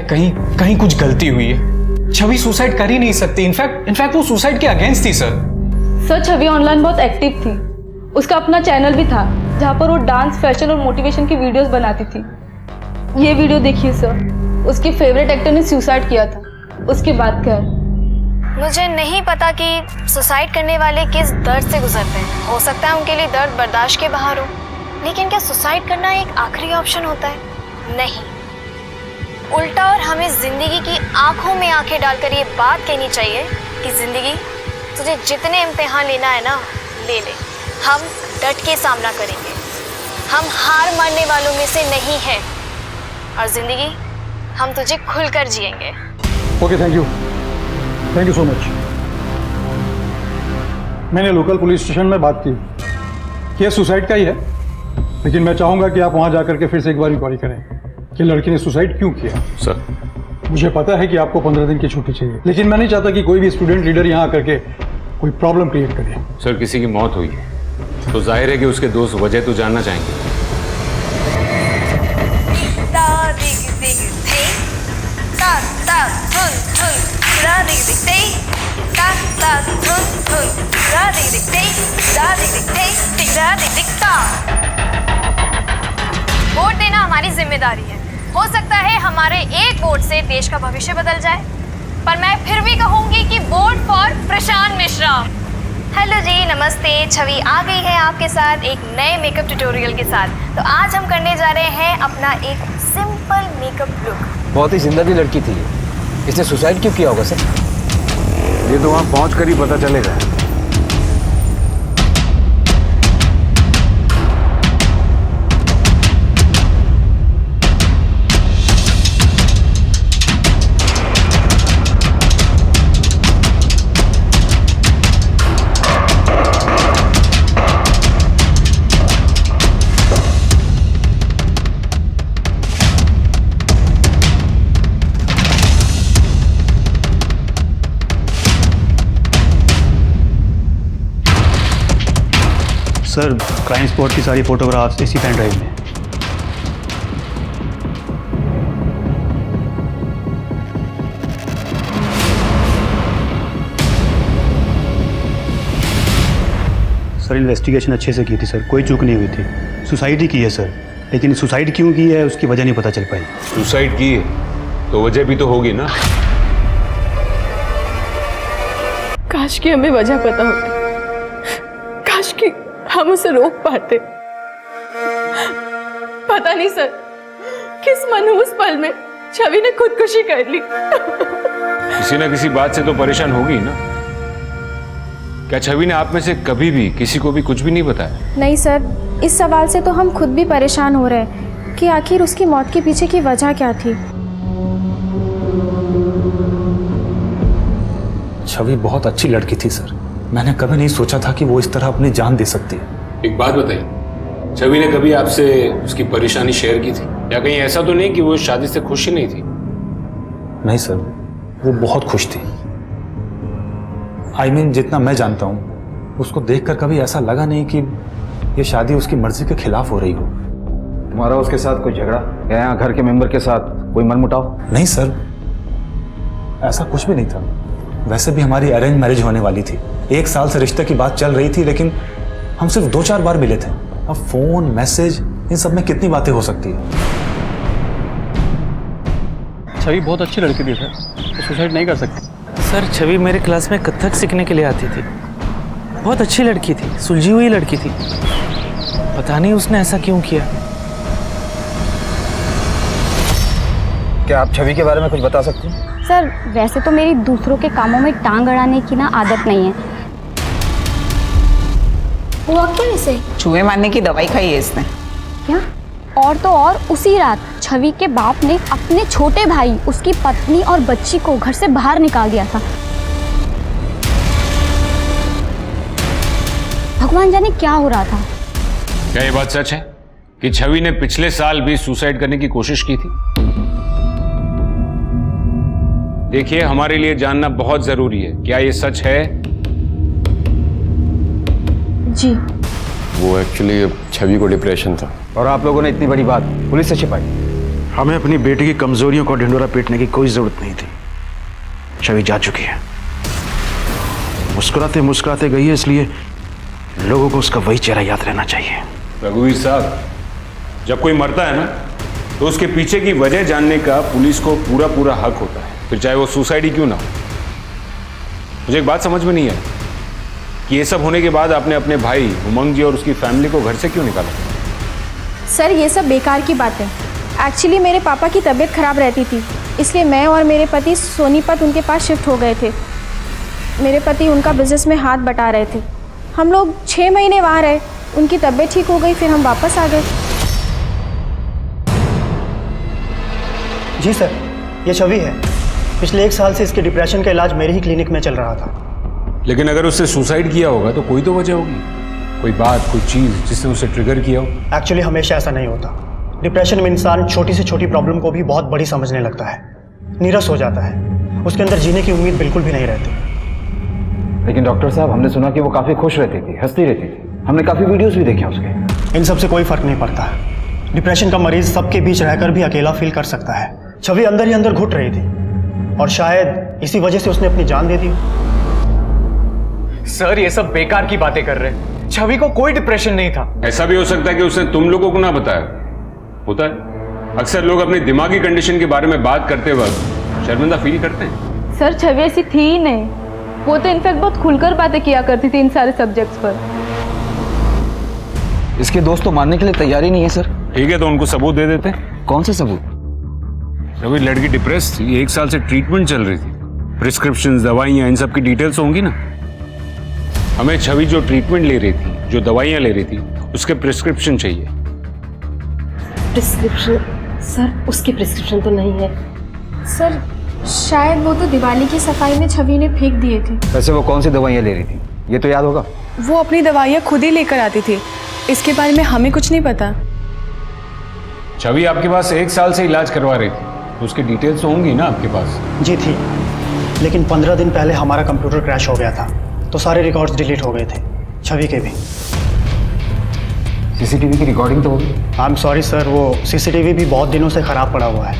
कहीं कुछ गलती हुई है। छवि सुसाइड कर ही नहीं सकती, इनफैक्ट वो सुसाइड के अगेंस्ट थी सर। छवि ऑनलाइन बहुत एक्टिव थी, उसका अपना चैनल भी था जहाँ पर वो डांस, फैशन और मोटिवेशन की वीडियोस बनाती थी। ये वीडियो देखिए सर, उसके फेवरेट एक्टर ने सुसाइड किया था, उसके बाद क्या? मुझे नहीं पता कि सुसाइड करने वाले किस दर्द से गुजरते हैं। हो सकता है उनके लिए दर्द बर्दाश्त के बाहर हो, लेकिन क्या सुसाइड करना एक आखिरी ऑप्शन होता है? नहीं, उल्टा। और हमें जिंदगी की आंखों में आंखें डालकर ये बात कहनी चाहिए कि जिंदगी, तुझे जितने इम्तिहान लेना है ना, ले ले। हम डट के सामना करेंगे, हम हार मानने वालों में से नहीं हैं, और जिंदगी हम तुझे खुलकर जिएंगे। Okay, thank you so much. मैंने लोकल पुलिस स्टेशन में बात की, केस सुसाइड का ही है, लेकिन मैं चाहूंगा कि आप वहां जाकर के फिर से एक बार इंक्वायरी करें कि लड़की ने सुसाइड क्यों किया। सर मुझे पता है कि आपको 15 दिन की छुट्टी चाहिए, लेकिन मैं नहीं चाहता कि कोई भी स्टूडेंट लीडर यहाँ आकर के कोई प्रॉब्लम क्रिएट करे। सर किसी की मौत हुई है तो जाहिर है कि उसके दोस्त वजह तो जानना चाहेंगे। वोट देना हमारी जिम्मेदारी है। हो सकता है हमारे एक वोट से देश का भविष्य बदल जाए, पर मैं फिर भी कहूंगी कि vote for Prashant Mishra. Hello ji, नमस्ते। छवि आ गई है आपके साथ एक नए मेकअप ट्यूटोरियल के साथ। तो आज हम करने जा रहे हैं अपना एक सिंपल मेकअप लुक। बहुत ही जिंदा दिल लड़की थी, इसने सुसाइड क्यों किया होगा सर? ये तो वहाँ पहुँच कर ही पता चलेगा। सर क्राइम स्पॉट की सारी फोटोग्राफ्स इसी पेन ड्राइव में। सर इन्वेस्टिगेशन अच्छे से की थी सर, कोई चूक नहीं हुई थी। सुसाइड ही की है सर। लेकिन सुसाइड क्यों की है उसकी वजह नहीं पता चल पाई। सुसाइड की है तो वजह भी तो होगी ना। काश कि हमें वजह पता होती, काश कि हम उसे रोक पाते। पता नहीं सर, किस मनहूस पल में छवि ने खुदकुशी कर ली। किसी ना किसी बात से तो परेशान होगी ना। क्या छवि ने आप में से कभी भी किसी को भी कुछ भी नहीं बताया? नहीं सर, इस सवाल से तो हम खुद भी परेशान हो रहे हैं कि आखिर उसकी मौत के पीछे की वजह क्या थी। छवि बहुत अच्छी लड़की थी सर, मैंने कभी नहीं सोचा था कि वो इस तरह अपनी जान दे सकती है। एक बात बताइए, छवि ने कभी आपसे उसकी परेशानी शेयर की थी या कहीं ऐसा तो नहीं कि वो इस शादी से खुश ही नहीं थी? नहीं सर, वो बहुत खुश थी। I mean, जितना मैं जानता हूँ उसको देखकर कभी ऐसा लगा नहीं कि ये शादी उसकी मर्जी के खिलाफ हो रही हो। तुम्हारा उसके साथ कोई झगड़ा या यहाँ घर के मेंबर के साथ कोई मनमुटाव? नहीं सर, ऐसा कुछ भी नहीं था। वैसे भी हमारी अरेंज मैरिज होने वाली थी, 1 साल से रिश्ते की बात चल रही थी, लेकिन हम सिर्फ 2-4 बार मिले थे। अब फोन मैसेज इन सब में कितनी बातें हो सकती है। छवि बहुत अच्छी लड़की थी सर, तो सुसाइड नहीं कर सकती। सर छवि मेरे क्लास में कथक सीखने के लिए आती थी, बहुत अच्छी लड़की थी, सुलझी हुई लड़की थी। पता नहीं उसने ऐसा क्यों किया। क्या आप छवि के बारे में कुछ बता सकते हैं? सर वैसे तो मेरी दूसरों के कामों में टांग अड़ाने की ना आदत नहीं है। हुआ क्या इसे? चूहे मारने की दवाई खाई है इसने। क्या? और तो और उसी रात छवि के बाप ने अपने छोटे भाई, उसकी पत्नी और बच्ची को घर से बाहर निकाल दिया था। भगवान जाने क्या हो रहा था। क्या ये बात सच है कि छवि ने पिछले साल भी सुसाइड करने की कोशिश की थी? देखिए, हमारे लिए जानना बहुत जरूरी है, क्या ये सच है? जी। वो एक्चुअली छवि को डिप्रेशन था और आप लोगों ने इतनी बड़ी बात पुलिस से छिपाई। हमें अपनी बेटी की कमजोरियों को ढिंडोरा पीटने की कोई जरूरत नहीं थी। छवि जा चुकी है, मुस्कुराते मुस्कुराते गई है, इसलिए लोगों को उसका वही चेहरा याद रहना चाहिए। रघुवीर साहब, जब कोई मरता है ना तो उसके पीछे की वजह जानने का पुलिस को पूरा पूरा हक होता है, फिर चाहे वो सुसाइड ही क्यों ना हो। मुझे एक बात समझ में नहीं आई कि ये सब होने के बाद आपने अपने भाई उमंग जी और उसकी फैमिली को घर से क्यों निकाला? सर ये सब बेकार की बात है। एक्चुअली मेरे पापा की तबीयत खराब रहती थी, इसलिए मैं और मेरे पति सोनीपत उनके पास शिफ्ट हो गए थे। मेरे पति उनका बिजनेस में हाथ बटा रहे थे। हम लोग 6 महीने वहाँ रहे, उनकी तबीयत ठीक हो गई, फिर हम वापस आ गए। जी सर, ये छवि है। पिछले 1 साल से इसके डिप्रेशन का इलाज मेरे ही क्लिनिक में चल रहा था। लेकिन अगर उसने सुसाइड किया होगा तो कोई तो वजह होगी, कोई बात, कोई चीज जिसने उसे ट्रिगर किया हो। एक्चुअली हमेशा ऐसा नहीं होता। डिप्रेशन में इंसान छोटी से छोटी प्रॉब्लम को भी बहुत बड़ी समझने लगता है, नीरस हो जाता है, उसके अंदर जीने की उम्मीद बिल्कुल भी नहीं रहती। लेकिन डॉक्टर साहब, हमने सुना कि वो काफी खुश रहती थी, हंसती रहती थी। हमने काफी वीडियोस भी देखे उसके। इन सब से कोई फर्क नहीं पड़ता। डिप्रेशन का मरीज सबके बीच रहकर भी अकेला फील कर सकता है। छवि अंदर ही अंदर घुट रही थी और शायद इसी वजह से उसने अपनी जान दे दी। सर ये सब बेकार की बातें कर रहे हैं। छवि को कोई डिप्रेशन नहीं था। ऐसा भी हो सकता है कि उसने तुम लोगों को ना बताया। होता है, अक्सर लोग अपनी दिमागी कंडीशन के बारे में बात करते वक्त शर्मिंदा फील करते हैं। सर छवि ऐसी थी ही नहीं, वो तो इनफैक्ट बहुत खुलकर बातें किया करती थी इन सारे सब्जेक्ट्स पर। इसके दोस्त तो मानने के लिए तैयार ही नहीं है सर। ठीक है, तो उनको सबूत दे देते हैं। कौन से सबूत? छवि लड़की डिप्रेस थी, 1 साल से ट्रीटमेंट चल रही थी, प्रिस्क्रिप्शन, दवाइयाँ, इन सब की डिटेल्स होंगी ना। हमें छवि जो ट्रीटमेंट ले रही थी, जो दवाइयाँ ले रही थी, उसके प्रिस्क्रिप्शन चाहिए। प्रिस्क्रिप्शन? सर उसकी प्रिस्क्रिप्शन तो नहीं है। सर शायद वो तो दिवाली की सफाई में छवि ने फेंक दिए थे। वैसे वो कौन सी दवाइयाँ ले रही थी, ये तो याद होगा। वो अपनी दवाइयाँ खुद ही लेकर आती थी, इसके बारे में हमें कुछ नहीं पता। छवि आपके पास 1 साल से इलाज करवा रही थी, तो उसकी डिटेल्स तो होंगी ना आपके पास? जी थी, लेकिन 15 दिन पहले हमारा कंप्यूटर क्रैश हो गया था, तो सारे रिकॉर्ड्स डिलीट हो गए थे, छवि के भी। सीसीटीवी की रिकॉर्डिंग तो होगी। आई एम सॉरी सर, वो सीसीटीवी भी बहुत दिनों से खराब पड़ा हुआ है।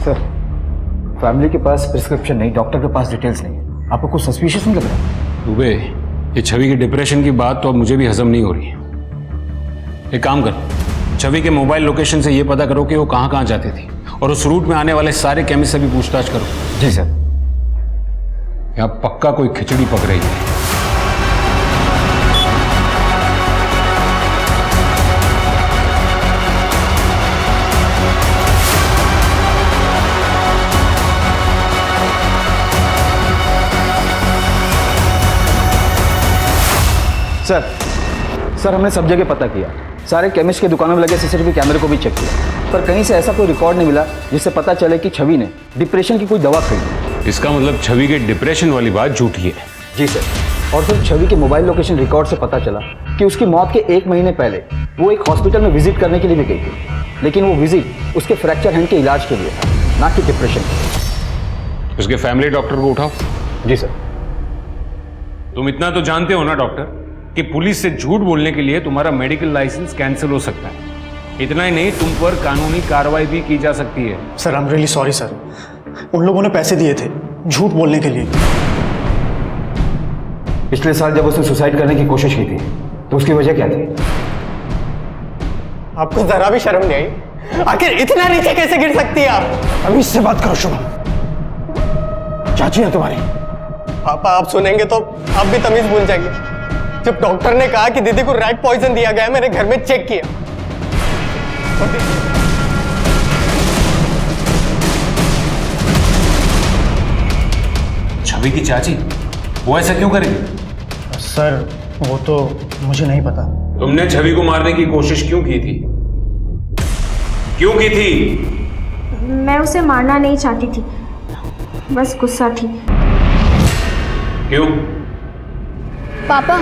सर फैमिली के पास प्रिस्क्रिप्शन नहीं, डॉक्टर के पास डिटेल्स नहीं है, आपको कुछ सस्पिशियस नहीं लग रहा? दुबे, ये छवि के डिप्रेशन की बात तो अब मुझे भी हजम नहीं हो रही है। एक काम कर, छवि के मोबाइल लोकेशन से ये पता करो कि वो कहाँ कहाँ जाती थी, और उस रूट में आने वाले सारे केमिस्ट से भी पूछताछ करो। जी सर। यहाँ पक्का कोई खिचड़ी पक रही है। सर हमने सब जगह पता किया, सारे केमिस्ट की दुकानों में लगे सीसीटीवी कैमरे को भी चेक किया, पर कहीं से ऐसा कोई रिकॉर्ड नहीं मिला जिससे पता चले कि छवि ने डिप्रेशन की कोई दवा खरीदी। इसका मतलब छवि के डिप्रेशन वाली बात झूठी है। जी सर। और फिर छवि के मोबाइल लोकेशन रिकॉर्ड से पता चला कि उसकी मौत के 1 महीने पहले वो एक हॉस्पिटल में विजिट करने के लिए भी गई थी, लेकिन वो विजिट उसके फ्रैक्चर हैंड के इलाज के लिए था, ना कि डिप्रेशन। उसके फैमिली डॉक्टर को उठाओ। जी सर। तुम इतना तो जानते हो ना डॉक्टर कि पुलिस से झूठ बोलने के लिए तुम्हारा मेडिकल लाइसेंस कैंसिल हो सकता है। इतना ही नहीं, तुम पर कानूनी कार्रवाई भी की जा सकती है। Sir I am really sorry sir, उन लोगों ने पैसे दिए थे झूठ बोलने के लिए। पिछले साल जब उसने सुसाइड करने की कोशिश की थी तो उसकी वजह क्या थी? आपको जरा भी शर्म नहीं आई? आखिर इतना नीचे कैसे गिर सकती है आप? अभी इससे बात करो शुभम, चाची है तुम्हारी। पापा आप सुनेंगे तो आप भी तमीज भूल जाएंगे। जब डॉक्टर ने कहा कि दीदी को रैट पॉइजन दिया गया, मैंने घर में चेक किया। छवि की चाची वो ऐसा क्यों करेगी? सर वो तो मुझे नहीं पता। तुमने छवि को मारने की कोशिश क्यों की थी? क्यों की थी? मैं उसे मारना नहीं चाहती थी, बस गुस्सा थी। क्यों? पापा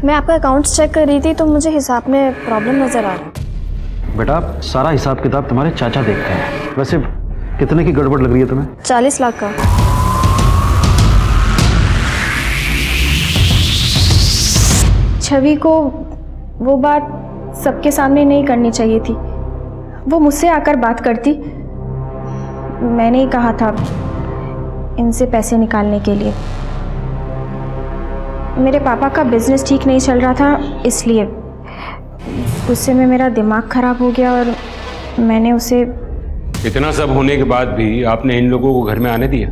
मैं आपका अकाउंट्स चेक कर रही थी तो मुझे हिसाब में प्रॉब्लम नजर आ रहा है। बेटा सारा हिसाब किताब तुम्हारे चाचा देखते हैं। वैसे कितने की गड़बड़ लग रही है तुम्हें? 40 लाख का। छवि को वो बात सबके सामने नहीं करनी चाहिए थी। वो मुझसे आकर बात करती, मैंने ही कहा था इनसे पैसे निकालने के लिए। मेरे पापा का बिजनेस ठीक नहीं चल रहा था, इसलिए गुस्से में मेरा दिमाग खराब हो गया और मैंने उसे। इतना सब होने के बाद भी आपने इन लोगों को घर में आने दिया?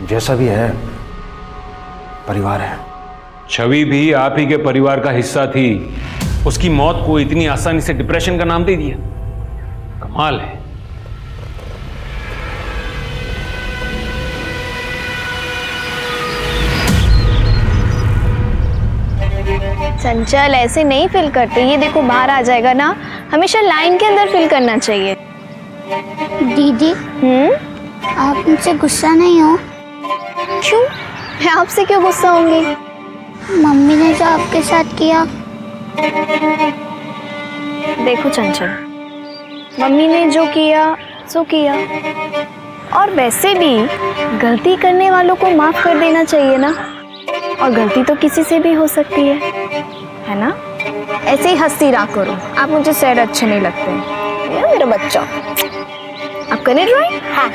जैसा भी है परिवार है। छवि भी आप ही के परिवार का हिस्सा थी, उसकी मौत को इतनी आसानी से डिप्रेशन का नाम दे दिया? कमाल है। चंचल ऐसे नहीं फिल करते, ये देखो बाहर आ जाएगा ना, हमेशा लाइन के अंदर फिल करना चाहिए। दीदी आप मुझसे गुस्सा नहीं हो? क्यों? मैं आपसे क्यों गुस्सा होंगी? मम्मी ने जो आपके साथ किया। देखो चंचल, मम्मी ने जो किया सो किया, और वैसे भी गलती करने वालों को माफ कर देना चाहिए ना, और गलती तो किसी से भी हो सकती है ना? ऐसे ही हंसती रहा करो, आप मुझे सैड अच्छे नहीं लगते। ये मेरा बच्चा। आप करें ड्राइंग? हाँ।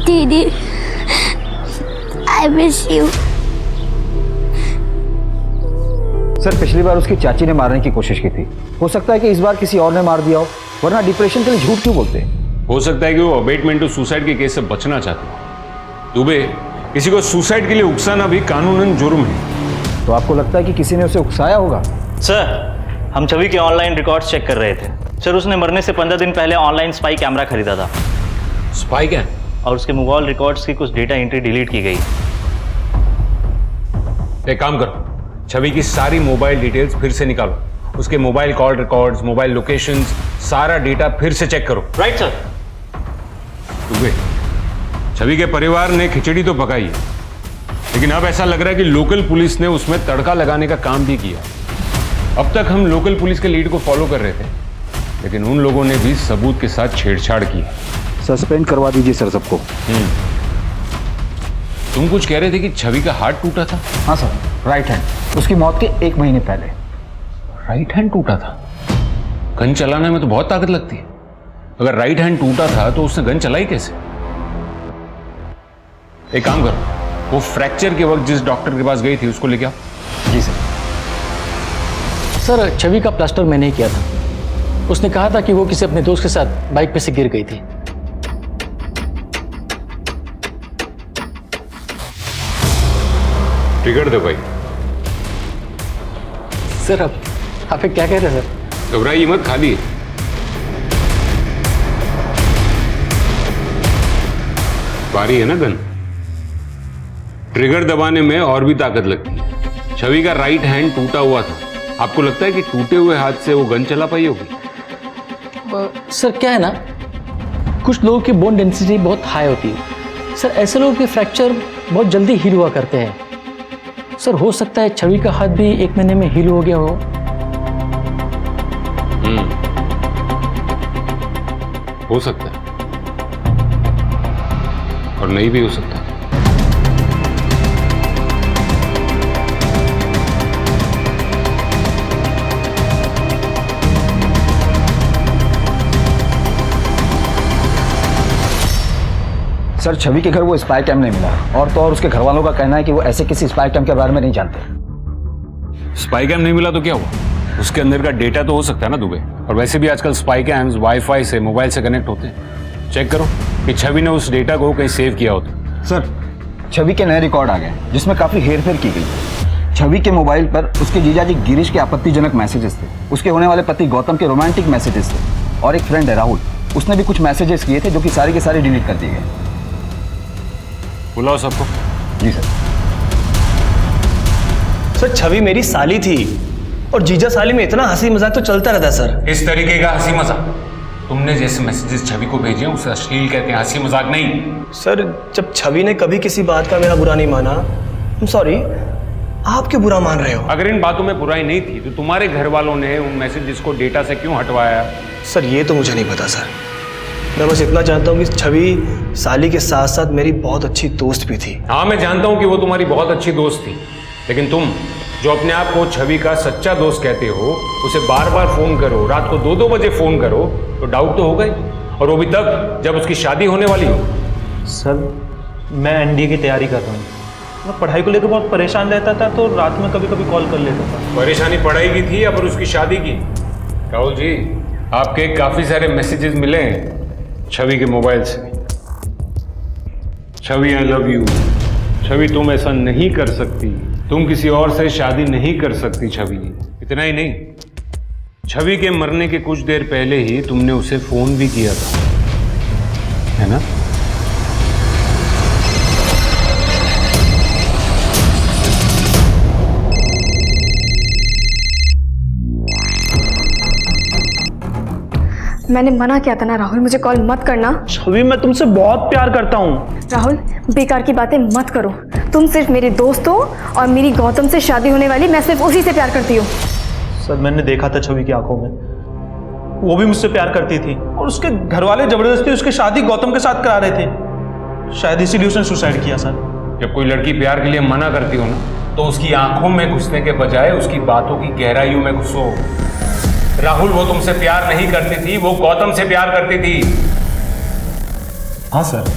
दीदी आई मिस यू। सर पिछली बार उसकी चाची ने मारने की कोशिश की थी, हो सकता है कि इस बार किसी और ने मार दिया हो, वरना डिप्रेशन के लिए झूठ क्यों बोलते? हो सकता है कि वो अबेटमेंट टू सुसाइड के केस से बचना चाहते हो। दुबे, किसी को सुसाइड के लिए उकसाना भी कानूनन जुर्म है। तो आपको लगता है कि किसी ने उसे उकसाया होगा? सर हम छवि के ऑनलाइन रिकॉर्ड्स चेक कर रहे थे। सर उसने मरने से 15 दिन पहले ऑनलाइन स्पाई कैमरा खरीदा था। Spy cam? और उसके मोबाइल रिकॉर्ड्स की कुछ डेटा एंट्री डिलीट की गई। एक काम करो, छवि की सारी मोबाइल डिटेल्स फिर से निकालो, उसके mobile call records, mobile locations, सारा डेटा फिर से चेक करो। Right sir. दुबे, छवि के परिवार ने खिचड़ी तो पकाई है, लेकिन अब ऐसा लग रहा है कि लोकल पुलिस ने उसमें तड़का लगाने का काम भी किया। अब तक हम लोकल पुलिस के लीड को फॉलो कर रहे थे, लेकिन उन लोगों ने भी सबूत के साथ छेड़छाड़ की। सस्पेंड करवा दीजिए सर सबको। तुम कुछ कह रहे थे कि छवि का हार्ट टूटा था? हाँ सर, राइट हैंड, उसकी मौत के 1 महीने पहले। राइट हैंड टूटा था? गन चलाने में तो बहुत ताकत लगती है। अगर राइट हैंड टूटा था तो उसने गन चलाई कैसे? एक काम करो, वो फ्रैक्चर के वक्त जिस डॉक्टर के पास गई थी उसको लेके आओ। जी सर। सर छवि का प्लास्टर मैंने ही किया था। उसने कहा था कि वो किसी अपने दोस्त के साथ बाइक पे से गिर गई थी। ट्रिगर दबाई। सर अब आप क्या कह रहे हैं सर? घबराइए मत, खाली है। भारी है ना गन। ट्रिगर दबाने में और भी ताकत लगती है। छवि का राइट हैंड टूटा हुआ था। आपको लगता है कि टूटे हुए हाथ से वो गन चला पाई होगी? सर क्या है ना, कुछ लोगों की बोन डेंसिटी बहुत हाई होती है सर। ऐसे लोगों के फ्रैक्चर बहुत जल्दी हील हुआ करते हैं सर। हो सकता है छवि का हाथ भी 1 महीने में हील हो गया हो। हो सकता है और नहीं भी हो सकता। सर छवि के घर वो स्पाई कैम नहीं मिला, और तो और उसके घर वालों का कहना है कि वो ऐसे किसी स्पाई कैम के बारे में नहीं जानते। स्पाई कैम नहीं मिला तो क्या हुआ? उसके अंदर का डेटा तो हो सकता है ना दुबे। और वैसे भी आजकल स्पाई कैम्स वाईफाई से, मोबाइल से कनेक्ट होते हैं। चेक करो कि छवि ने उस डेटा को कहीं सेव किया होता। सर छवि के नए रिकॉर्ड आ गए जिसमें काफी हेरफेर की गई। छवि के मोबाइल पर उसके जीजाजी गिरीश के आपत्तिजनक मैसेजेस थे, उसके होने वाले पति गौतम के रोमांटिक मैसेजेस थे, और एक फ्रेंड है राहुल, उसने भी कुछ मैसेजेस किए थे जो कि सारे के सारे डिलीट कर दिए गए। बुलाओ सबको। जी सर। सर छवि मेरी साली थी और जीजा साली में इतना हंसी मजाक तो चलता रहता सर। इस तरीके का हंसी मजाक तुमने जैसे मैसेजेस छवि को भेजे उसे अश्लील कहते हैं, हंसी मजाक नहीं। सर जब छवि ने कभी किसी बात का मेरा बुरा नहीं माना, सॉरी, आप क्यों बुरा मान रहे हो? अगर इन बातों में बुराई नहीं थी तो तुम्हारे घर वालों ने उन मैसेजेस को डेटा से क्यों हटवाया? सर ये तो मुझे नहीं पता सर। मैं बस इतना जानता हूँ कि छवि साली के साथ साथ मेरी बहुत अच्छी दोस्त भी थी। हाँ मैं जानता हूँ कि वो तुम्हारी बहुत अच्छी दोस्त थी, लेकिन तुम जो अपने आप को छवि का सच्चा दोस्त कहते हो उसे बार बार फोन करो, रात को 2-2 बजे फोन करो, तो डाउट तो होगा ही, और वो भी तब जब उसकी शादी होने वाली हो। सर मैं एनडीए की तैयारी कर रहा हूँ। मैं पढ़ाई को लेकर बहुत परेशान रहता था, तो रात में कभी कभी कॉल कर लेता था। परेशानी पढ़ाई की थी या फिर उसकी शादी की? राहुल जी आपके काफी सारे मैसेजेस मिले हैं छवि के मोबाइल से। छवि आई लव यू, छवि तुम ऐसा नहीं कर सकती, तुम किसी और से शादी नहीं कर सकती छवि। इतना ही नहीं, छवि के मरने के कुछ देर पहले ही तुमने उसे फोन भी किया था, है ना? मैंने मना किया था ना राहुल, मुझे कॉल मत करना। छवि मैं तुमसे बहुत प्यार करता हूँ। राहुल बेकार की बातें मत करो। तुम सिर्फ मेरे दोस्त हो और मेरी गौतम से शादी होने वाली, मैं सिर्फ उसी से प्यार करती हूँ। सर मैंने देखा था छवि की आंखों में, वो भी मुझसे प्यार करती थी, और उसके घर वाले जबरदस्ती उसकी शादी गौतम के साथ करा रहे थे। शायद इसीलिए उसने सुसाइड किया सर। जब कोई लड़की प्यार के लिए मना करती हो ना, तो उसकी आंखों में घुसने के बजाय उसकी बातों की गहराइयों में घुसो। राहुल वो तुमसे प्यार नहीं करती थी, वो गौतम से प्यार करती थी। हाँ सर,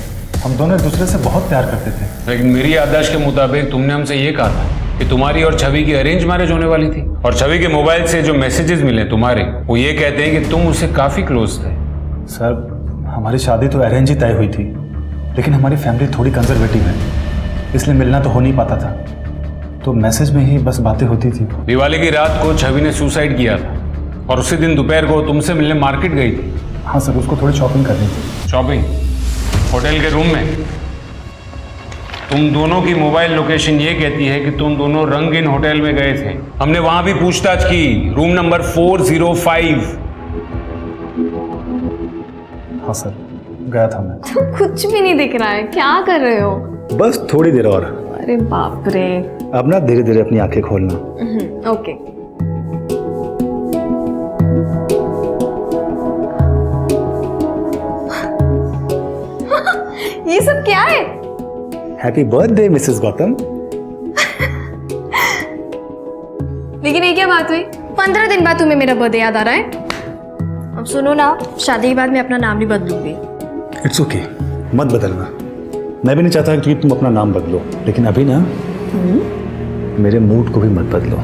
हम दोनों एक दूसरे से बहुत प्यार करते थे। लेकिन मेरी याददाश्त के मुताबिक तुमने हमसे ये कहा था कि तुम्हारी और छवि की अरेंज मैरिज होने वाली थी, और छवि के मोबाइल से जो मैसेजेस मिले तुम्हारे, वो ये कहते हैं कि तुम उससे काफी क्लोज थे। सर हमारी शादी तो अरेंज ही तय हुई थी, लेकिन हमारी फैमिली थोड़ी कंजर्वेटिव है, इसलिए मिलना तो हो नहीं पाता था, तो मैसेज में ही बस बातें होती थी। दिवाली की रात को छवि ने सुसाइड किया था, और उसी दिन दोपहर को तुमसे मिलने मार्केट गई थी। हाँ सर, उसको थोड़ी शॉपिंग करनी थी। शॉपिंग? होटल के रूम में? तुम दोनों की मोबाइल लोकेशन ये कहती है कि तुम दोनों रंगीन होटल में गए थे। हमने वहां भी पूछताछ की, रूम नंबर 405। हाँ सर, गया था मैं। तो कुछ भी नहीं दिख रहा है, क्या कर रहे हो? बस थोड़ी देर और। अरे बाप रे। अब ना धीरे धीरे अपनी आंखें खोलना। ओके। ये सब क्या है? Happy birthday Mrs Gautam. लेकिन ये क्या बात हुई? 15 दिन बाद तुम्हें मेरा बर्थडे याद आ रहा है? अब सुनो ना, शादी के बाद मैं अपना नाम भी बदलूंगी। इट्स ओके, मत बदलना। मैं भी नहीं चाहता कि तुम अपना नाम बदलो, लेकिन अभी ना मेरे मूड को भी मत बदलो।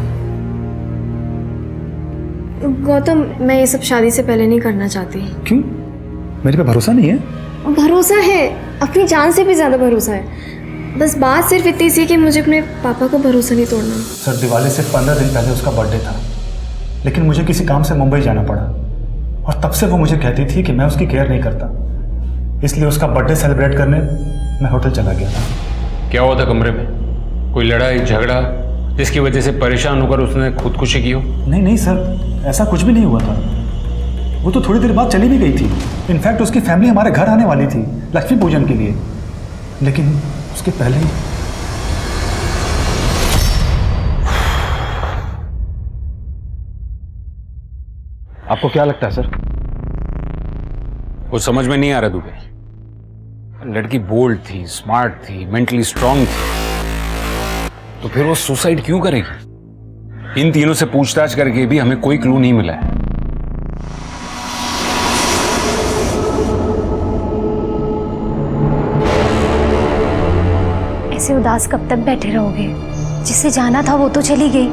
गौतम, मैं ये सब शादी से पहले नहीं करना चाहती। क्यों? मेरे पे भरोसा नहीं है? भरोसा है, अपनी जान से भी ज़्यादा भरोसा है। बस बात सिर्फ इतनी सी कि मुझे अपने पापा को भरोसा नहीं तोड़ना। सर, दिवाली से 15 दिन पहले उसका बर्थडे था, लेकिन मुझे किसी काम से मुंबई जाना पड़ा और तब से वो मुझे कहती थी कि मैं उसकी केयर नहीं करता, इसलिए उसका बर्थडे सेलिब्रेट करने मैं होटल चला गया था। क्या हुआ था कमरे में? कोई लड़ाई झगड़ा जिसकी वजह से परेशान होकर उसने खुदकुशी की हो? नहीं नहीं सर, ऐसा कुछ भी नहीं हुआ था। वो तो थोड़ी देर बाद चली भी गई थी। इनफैक्ट उसकी फैमिली हमारे घर आने वाली थी लक्ष्मी पूजन के लिए, लेकिन उसके पहले ही आपको क्या लगता है सर? कुछ समझ में नहीं आ रहा दुबे। लड़की बोल्ड थी, स्मार्ट थी, मेंटली स्ट्रांग थी, तो फिर वो सुसाइड क्यों करेगी? इन तीनों से पूछताछ करके भी हमें कोई क्लू नहीं मिला है। ऐसे उदास कब तक बैठे रहोगे? जिसे जाना था वो तो चली गई,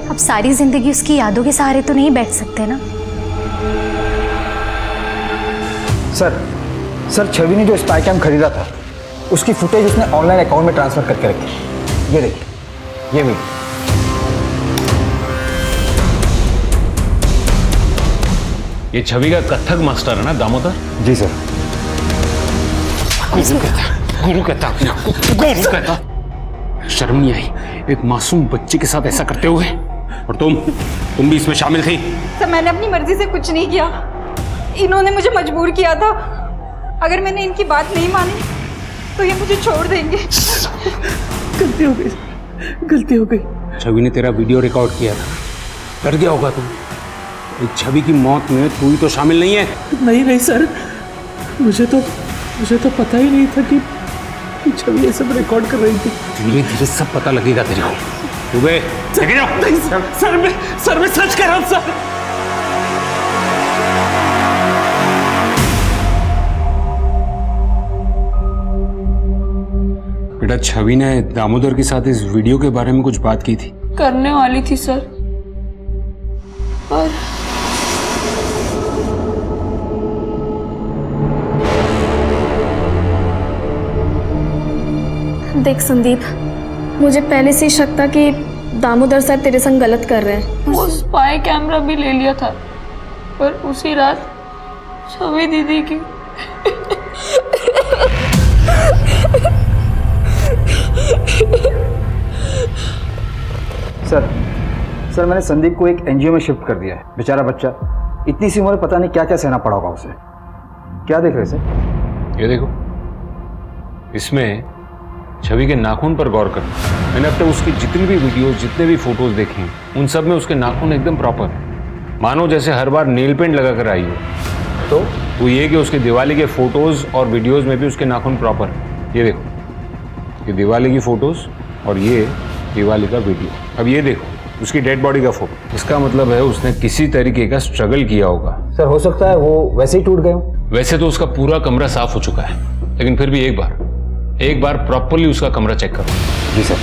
अब सारी जिंदगी उसकी यादों के सहारे तो नहीं बैठ सकते ना। सर छवि ने जो स्पाई कैम खरीदा था उसकी फुटेज उसने ऑनलाइन अकाउंट में ट्रांसफर करके रखी। ये देखिए, ये भी। ये छवि का कथक मास्टर है ना दामोदर? जी सर। गुरु कहता शर्म नहीं आई एक मासूम बच्चे के साथ ऐसा करते हुए? और तुम भी इसमें शामिल थी? सर, मैंने अपनी मर्जी से कुछ नहीं किया, इन्होंने मुझे मजबूर किया था। अगर मैंने इनकी बात नहीं मानी तो ये मुझे छोड़ देंगे। गलती हो गई, गलती हो गई। छवि ने तेरा वीडियो रिकॉर्ड किया था, डर गया होगा तुम। इस छवि की मौत में तू ही तो शामिल नहीं है। नहीं सर, मुझे तो पता ही नहीं था कि छवि ये सब रिकॉर्ड कर रही थी। धीरे धीरे सब पता लगेगा तेरे को। दुबे, सर मैं सच कह रहा हूँ सर। बेटा, छवि ने दामोदर के साथ इस वीडियो के बारे में कुछ बात की थी? करने वाली थी सर, पर देख संदीप, मुझे पहले से ही शक था कि दामोदर सर तेरे संग गलत कर रहे हैं। वो स्पाई कैमरा भी ले लिया था, पर उसी रात छवि दीदी की सर मैंने संदीप को एक एनजीओ में शिफ्ट कर दिया है। बेचारा बच्चा, इतनी सी उम्र पता नहीं क्या क्या सहना पड़ा होगा उसे। क्या देख रहे सर? ये देखो, इसमें छवि के नाखून पर गौर करना। मैंने अब तक उसकी जितनी भी वीडियोस, जितने भी फोटोज देखे हैं, उन सब में उसके नाखून एकदम प्रॉपर है, मानो जैसे हर बार नेल पेंट लगा कर आई हो। तो वो ये कि उसके दिवाली के फोटोज और वीडियोस में भी उसके नाखून प्रॉपर है। ये देखो, ये दिवाली की फोटोज और ये दिवाली का वीडियो। अब ये देखो उसकी डेड बॉडी का फोटो। इसका मतलब है उसने किसी तरीके का स्ट्रगल किया होगा। सर हो सकता है वो वैसे ही टूट गए हो। वैसे तो उसका पूरा कमरा साफ हो चुका है, लेकिन फिर भी एक बार प्रॉपर्ली उसका कमरा चेक करो। जी सर।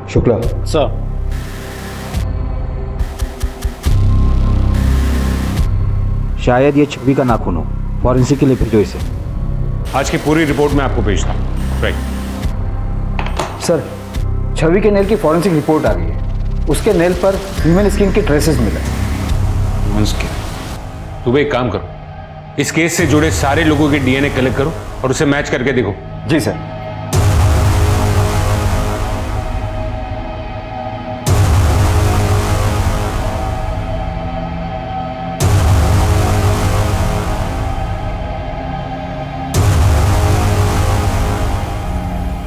शुक्ला सर, शायद ये छवि का नाखून हो। फॉरेंसिक के लिए भेजो इसे। आज की पूरी रिपोर्ट मैं आपको भेजता हूँ। राइट सर, छवि के नेल की फॉरेंसिक रिपोर्ट आ गई है। उसके नेल पर ह्यूमन स्किन के ट्रेसेस मिले। Human skin? तुम एक काम करो, इस केस से जुड़े सारे लोगों के डीएनए कलेक्ट करो और उसे मैच करके देखो। जी सर।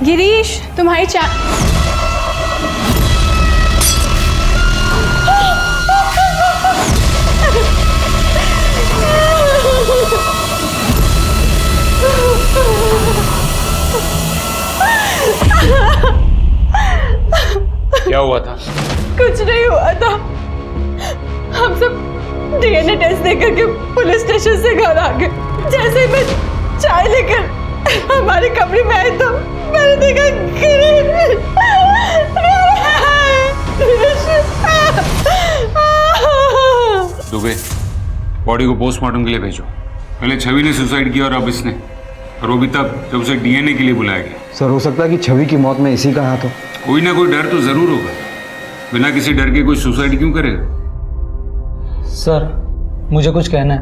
गिरीश, तुम्हारी क्या हुआ था? कुछ नहीं हुआ था। हम सब डीएनए टेस्ट देकर के पुलिस स्टेशन से घर आ गए। जैसे ही मैं चाय लेकर हमारे कमरे में आई तो मैंने देखा दुबे, बॉडी को पोस्टमार्टम के लिए भेजो। पहले छवि ने सुसाइड किया और अब इसने, और वो भी तब जब उसे डीएनए के लिए बुलाया गया। सर हो सकता है कि छवि की मौत में इसी का हाथ हो। कोई ना कोई डर तो जरूर होगा। बिना किसी डर के कोई सुसाइड क्यों करेगा? सर मुझे कुछ कहना है।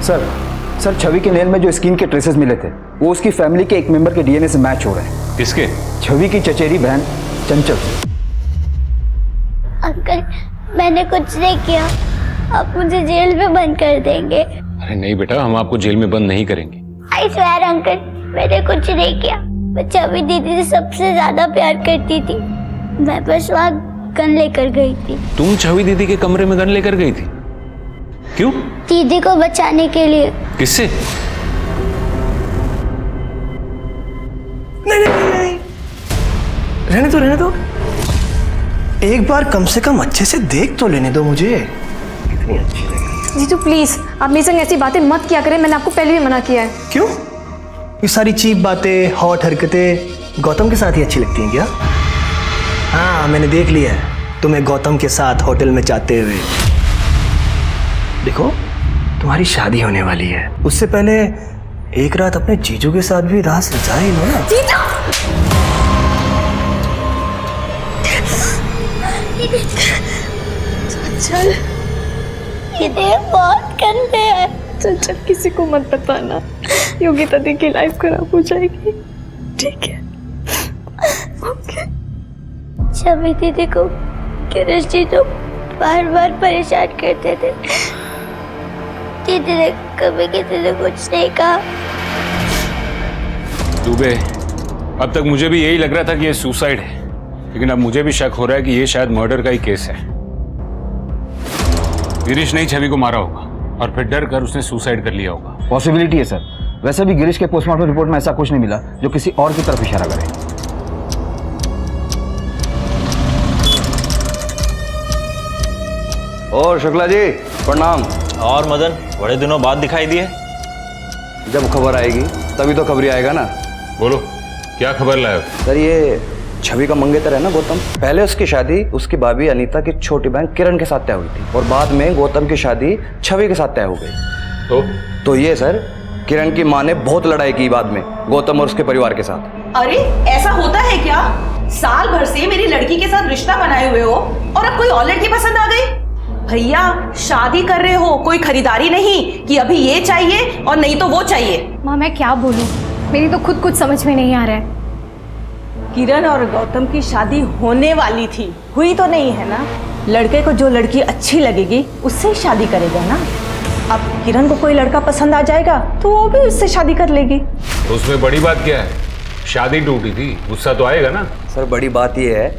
सर छवि के नेल में जो स्किन के ट्रेसेस मिले थे वो उसकी फैमिली के एक मेंबर के डीएनए से मैच हो रहे हैं। किसके? छवि की चचेरी बहन चंचल से। अंकल मैंने कुछ नहीं किया, आप मुझे जेल में बंद कर देंगे। अरे नहीं बेटा, हम आपको जेल में बंद नहीं करेंगे। आई स्वेयर अंकल, मैंने कुछ नहीं किया। मैं छवि दीदी से सबसे ज्यादा प्यार करती थी। मैं बस वहाँ गन लेकर गई थी। तुम छवि दीदी के कमरे में गन लेकर गई थी? क्यों? दीदी को बचाने के लिए। किससे? नहीं, रहने दो। एक बार कम से कम अच्छे से देख तो लेने दो मुझे। कितनी अच्छी लगी। जीजू प्लीज आप मेरे संग ऐसी बातें मत किया करें, मैंने आपको पहले भी मना किया है। क्यों? ये सारी चीप बातें, हॉट हरकतें गौतम के साथ ही अच्छी लगती हैं क्या? हाँ, मैंने देख लिया है तुम्हें गौतम के साथ होटल में जाते हुए। देखो, तुम्हारी शादी होने वाली है, उससे पहले एक रात अपने जीजू के साथ भी रात रचा ही लो ना। चल, ये बहुत गंदे हैं। चल किसी को मत बताना, योगिता दी की लाइफ खराब हो जाएगी। ठीक है? ओके। छवि दीदी को गिरीश जी तो बार बार परेशान करते थे। दीदी ने कभी किसी ने कुछ नहीं कहा। दुबे, अब तक मुझे भी यही लग रहा था कि ये सुसाइड है, लेकिन अब मुझे भी शक हो रहा है कि ये शायद मर्डर का ही केस है। गिरीश ने छवि को मारा होगा और फिर डर कर उसने सुसाइड कर लिया होगा। पॉसिबिलिटी है सर। वैसे भी गिरीश के पोस्टमार्टम रिपोर्ट में ऐसा कुछ नहीं मिला जो किसी और की तरफ इशारा करे। और शुक्ला जी प्रणाम। और मदन, बड़े दिनों बाद दिखाई दिए। जब खबर आएगी तभी तो खबरी आएगा ना। बोलो, क्या खबर लाए हो? सर ये छवि का मंगेतर है ना गौतम, पहले उसकी शादी उसकी भाभी अनीता की छोटी बहन किरण के साथ तय हुई थी और बाद में गौतम की शादी छवि के साथ तय हो गई। तो ये सर किरण की माँ ने बहुत लड़ाई की बाद में गौतम और उसके परिवार के साथ। अरे ऐसा होता है क्या? साल भर से मेरी लड़की के साथ रिश्ता बनाए हुए हो और अब कोई और लड़की पसंद आ गई? भैया शादी कर रहे हो, कोई खरीदारी नहीं कि अभी ये चाहिए और नहीं तो वो चाहिए। माँ मैं क्या बोलूँ, मेरी तो खुद कुछ समझ में नहीं आ रहा है। किरण और गौतम की शादी होने वाली थी, हुई तो नहीं है ना। लड़के को जो लड़की अच्छी लगेगी उससे ही शादी करेगा ना। अब किरण को कोई लड़का पसंद आ जाएगा तो वो भी उससे शादी कर लेगी। तो उसमें बड़ी बात क्या है? शादी टूटी थी, गुस्सा तो आएगा ना। सर बड़ी बात यह है,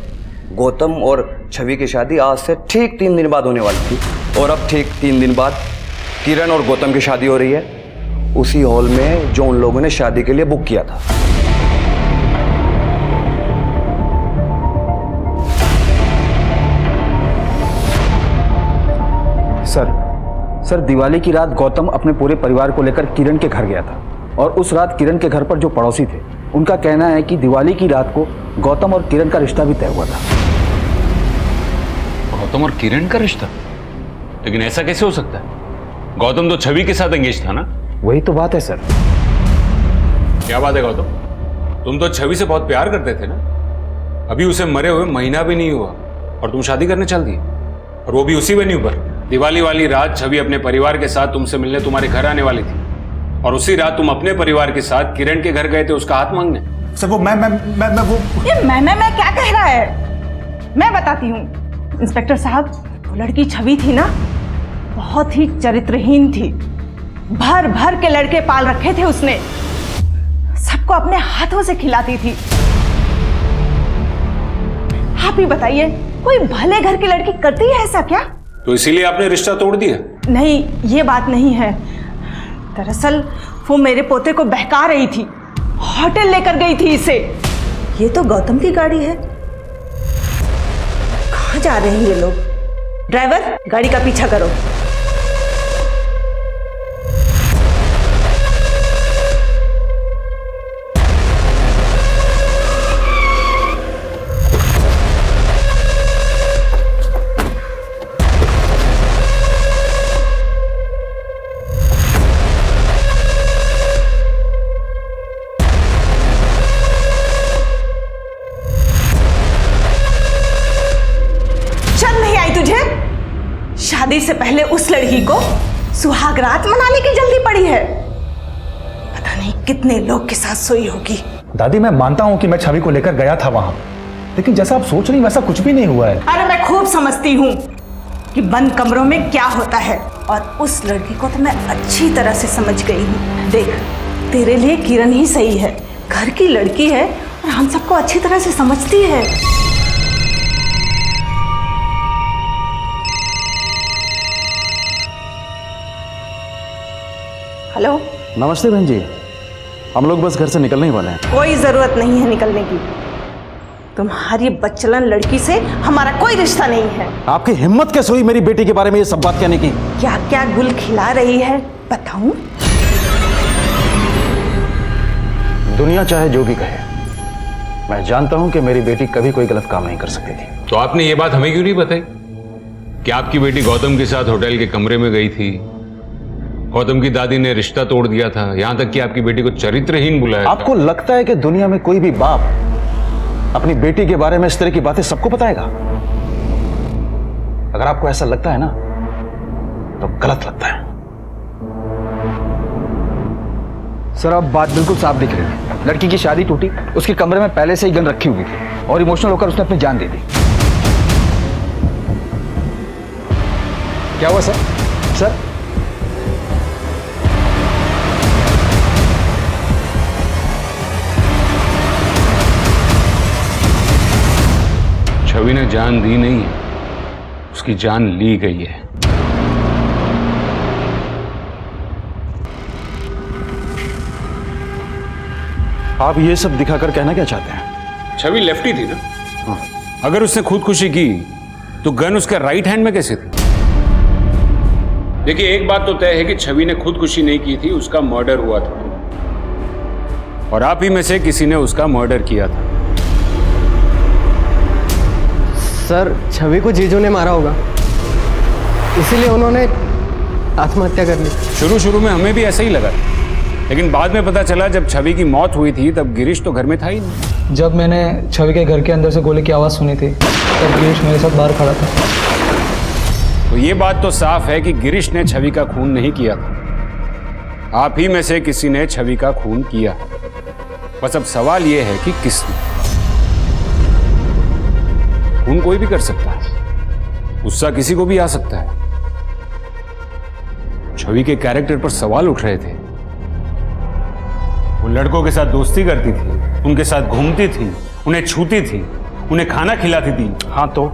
गौतम और छवि की शादी आज से ठीक 3 दिन बाद होने वाली थी और अब ठीक 3 दिन बाद किरण और गौतम की शादी हो रही है उसी हॉल में जो उन लोगों ने शादी के लिए बुक किया था। सर दिवाली की रात गौतम अपने पूरे परिवार को लेकर किरण के घर गया था और उस रात किरण के घर पर जो पड़ोसी थे उनका कहना है कि दिवाली की रात को गौतम और किरण का रिश्ता भी तय हुआ था। गौतम और किरण का रिश्ता? लेकिन ऐसा कैसे हो सकता है? गौतम तो छवि के साथ एंगेज था ना। वही तो बात है सर। क्या बात है गौतम, तुम तो छवि से बहुत प्यार करते थे ना। अभी उसे मरे हुए महीना भी नहीं हुआ और तुम शादी करने चल दिए, और वो भी उसी वेन्यू पर। दिवाली वाली रात छवि अपने परिवार के साथ तुमसे मिलने तुम्हारे घर आने वाली थी और उसी रात तुम अपने परिवार के साथ किरण के घर गए थे उसका हाथ मांगने। सर वो मैं वो ये मैं क्या कह रहा है? मैं बताती हूँ इंस्पेक्टर साहब, वो लड़की छवि थी ना, बहुत ही चरित्रहीन थी। भर भर के लड़के पाल रखे थे उसने, सबको अपने हाथों से खिलाती थी। आप ही बताइए, कोई भले घर की लड़की करती है ऐसा क्या? तो इसीलिए आपने रिश्ता तोड़ दिया? नहीं, ये बात नहीं है। दरअसल वो मेरे पोते को बहका रही थी, होटल लेकर गई थी इसे। ये तो गौतम की गाड़ी है, जा रहे हैं ये लोग? ड्राइवर, गाड़ी का पीछा करो। शादी से पहले उस लड़की को सुहाग रात मनाने की जल्दी पड़ी है। पता नहीं कितने लोग के साथ सोई होगी। दादी, मैं मानता हूं कि मैं छवि को लेकर गया था वहां, लेकिन जैसा आप सोच रही वैसा कुछ भी नहीं हुआ है। अरे मैं खूब समझती हूँ कि बंद कमरों में क्या होता है, और उस लड़की को तो मैं अच्छी तरह से समझ गई हूँ। देख, तेरे लिए किरण ही सही है, घर की लड़की है और हम सबको अच्छी तरह से समझती है। हेलो, नमस्ते बहन जी, हम लोग बस घर से निकलने ही वाले हैं। कोई जरूरत नहीं है निकलने की। तुम्हारी बच्चलन लड़की से हमारा कोई रिश्ता नहीं है। आपकी हिम्मत कैसे हुई मेरी बेटी के बारे में ये सब बात कहने की? क्या क्या गुल खिला रही है बताऊं? दुनिया चाहे जो भी कहे, मैं जानता हूं कि मेरी बेटी कभी कोई गलत काम नहीं कर सकती थी। तो आपने ये बात हमें क्यों नहीं बताई कि आपकी बेटी गौतम के साथ होटल के कमरे में गई थी, गौतम की दादी ने रिश्ता तोड़ दिया था, यहां तक कि आपकी बेटी को चरित्रहीन बुलाया? आपको लगता है कि दुनिया में कोई भी बाप अपनी बेटी के बारे में इस तरह की बातें सबको बताएगा? अगर आपको ऐसा लगता है ना, तो गलत लगता है। सर, अब बात बिल्कुल साफ दिख रही है। लड़की की शादी टूटी, उसके कमरे में पहले से ही गन रखी हुई थी और इमोशनल होकर उसने अपनी जान दे दी। क्या हुआ सर? सर, छवि ने जान दी नहीं है, उसकी जान ली गई है। आप ये सब दिखाकर कहना क्या चाहते हैं? छवि लेफ्टी थी ना? अगर उसने खुदकुशी की तो गन उसके राइट हैंड में कैसे थी? देखिए, एक बात तो तय है कि छवि ने खुदकुशी नहीं की थी, उसका मर्डर हुआ था और आप ही में से किसी ने उसका मर्डर किया था। सर, छवि को जीजू ने मारा होगा, इसीलिए उन्होंने आत्महत्या कर ली। शुरू में हमें भी ऐसा ही लगा, लेकिन बाद में पता चला जब छवि की मौत हुई थी तब गिरीश तो घर में था ही नहीं। जब मैंने छवि के घर के अंदर से गोली की आवाज़ सुनी थी तब गिरीश मेरे साथ बाहर खड़ा था। तो ये बात तो साफ है कि गिरीश ने छवि का खून नहीं किया था, आप ही में से किसी ने छवि का खून किया। बस अब सवाल ये है कि किसने। खून कोई भी कर सकता है, गुस्सा किसी को भी आ सकता है। छवि के कैरेक्टर पर सवाल उठ रहे थे। वो लड़कों के साथ दोस्ती करती थी, उनके साथ घूमती थी, उन्हें छूती थी, उन्हें खाना खिलाती थी। हाँ, तो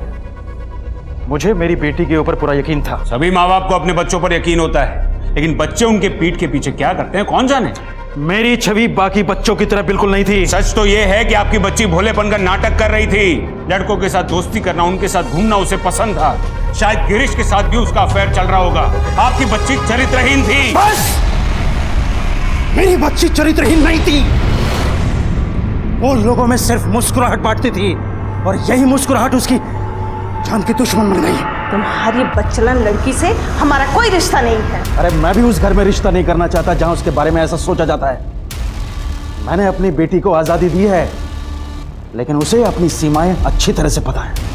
मुझे मेरी बेटी के ऊपर पूरा यकीन था। सभी माँ बाप को अपने बच्चों पर यकीन होता है, लेकिन बच्चे उनके पीठ के पीछे क्या करते हैं कौन जाने। मेरी छवि बाकी बच्चों की तरह बिल्कुल नहीं थी। सच तो यह है कि आपकी बच्ची भोलेपन का नाटक कर रही थी। लड़कों के साथ दोस्ती करना, उनके साथ घूमना उसे पसंद था। शायद गिरीश के साथ भी उसका अफेयर चल रहा होगा। आपकी बच्ची चरित्रहीन थी। बस! मेरी बच्ची चरित्रहीन नहीं थी, वो लोगों में सिर्फ मुस्कुराहट बांटती थी और यही मुस्कुराहट उसकी जान की दुश्मन बन गई। तुम्हारी बच्चलन लड़की से हमारा कोई रिश्ता नहीं है। अरे मैं भी उस घर में रिश्ता नहीं करना चाहता जहां उसके बारे में ऐसा सोचा जाता है। मैंने अपनी बेटी को आजादी दी है, लेकिन उसे अपनी सीमाएं अच्छी तरह से पता है।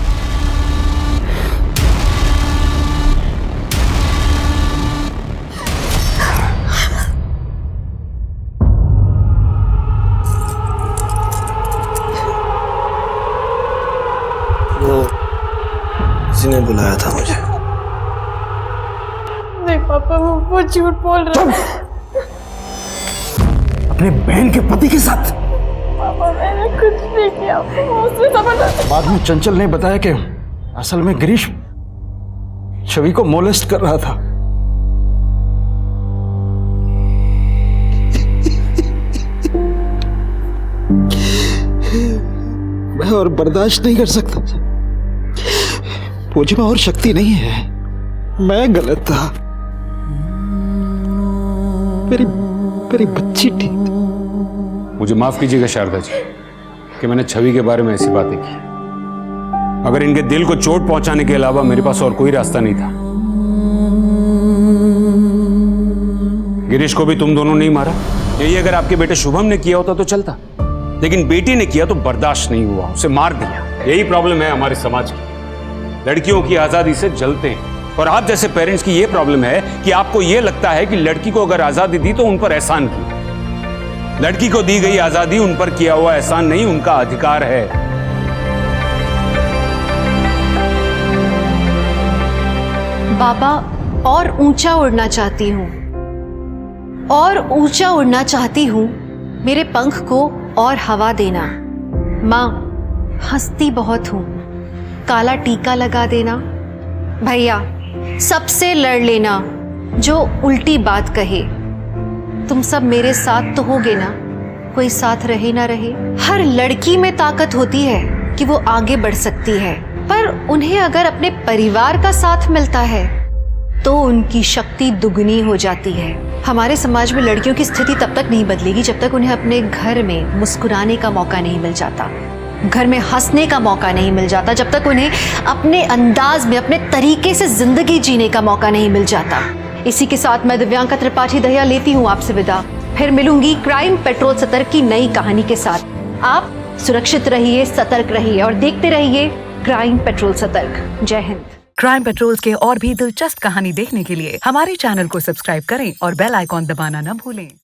किसी ने बुलाया था मुझे। नहीं पापा, वो झूठ बोल रहा है। अपने बहन के पति के साथ? पापा, मैंने कुछ नहीं किया, उसने जबरदस्ती। बाद में चंचल ने बताया कि असल में गिरीश छवि को मोलेस्ट कर रहा था। मैं और बर्दाश्त नहीं कर सकता। मुझ में और शक्ति नहीं है, मैं गलत था। मेरी बच्ची ठीक थी। मुझे माफ कीजिएगा शारदा जी कि मैंने छवि के बारे में ऐसी बातें की। अगर इनके दिल को चोट पहुंचाने के अलावा मेरे पास और कोई रास्ता नहीं था। गिरीश को भी तुम दोनों नहीं मारा। यही अगर आपके बेटे शुभम ने किया होता तो चलता, लेकिन बेटी ने किया तो बर्दाश्त नहीं हुआ, उसे मार दिया। यही प्रॉब्लम है हमारे समाज की, लड़कियों की आजादी से जलते हैं। और आप जैसे पेरेंट्स की यह प्रॉब्लम है कि आपको यह लगता है कि लड़की को अगर आजादी दी तो उन पर एहसान किया। लड़की को दी गई आजादी उन पर किया हुआ एहसान नहीं, उनका अधिकार है। बाबा, और ऊंचा उड़ना चाहती हूँ, और ऊंचा उड़ना चाहती हूँ। मेरे पंख को और हवा देना। माँ, हंसती बहुत हूँ, काला टीका लगा देना। भैया, सबसे लड़ लेना जो उल्टी बात कहे। तुम सब मेरे साथ तो होगे ना, कोई साथ रहे ना रहे। हर लड़की में ताकत होती है कि वो आगे बढ़ सकती है, पर उन्हें अगर अपने परिवार का साथ मिलता है तो उनकी शक्ति दुगनी हो जाती है। हमारे समाज में लड़कियों की स्थिति तब तक नहीं बदलेगी जब तक उन्हें अपने घर में मुस्कुराने का मौका नहीं मिल जाता, घर में हंसने का मौका नहीं मिल जाता, जब तक उन्हें अपने अंदाज में, अपने तरीके से जिंदगी जीने का मौका नहीं मिल जाता। इसी के साथ मैं दिव्यांका त्रिपाठी दहिया लेती हूँ आपसे विदा। फिर मिलूंगी क्राइम पेट्रोल सतर्क की नई कहानी के साथ। आप सुरक्षित रहिए, सतर्क रहिए और देखते रहिए क्राइम पेट्रोल सतर्क। जय हिंद। क्राइम पेट्रोल के और भी दिलचस्प कहानी देखने के लिए हमारे चैनल को सब्सक्राइब करें और बेल आइकॉन दबाना न भूलें।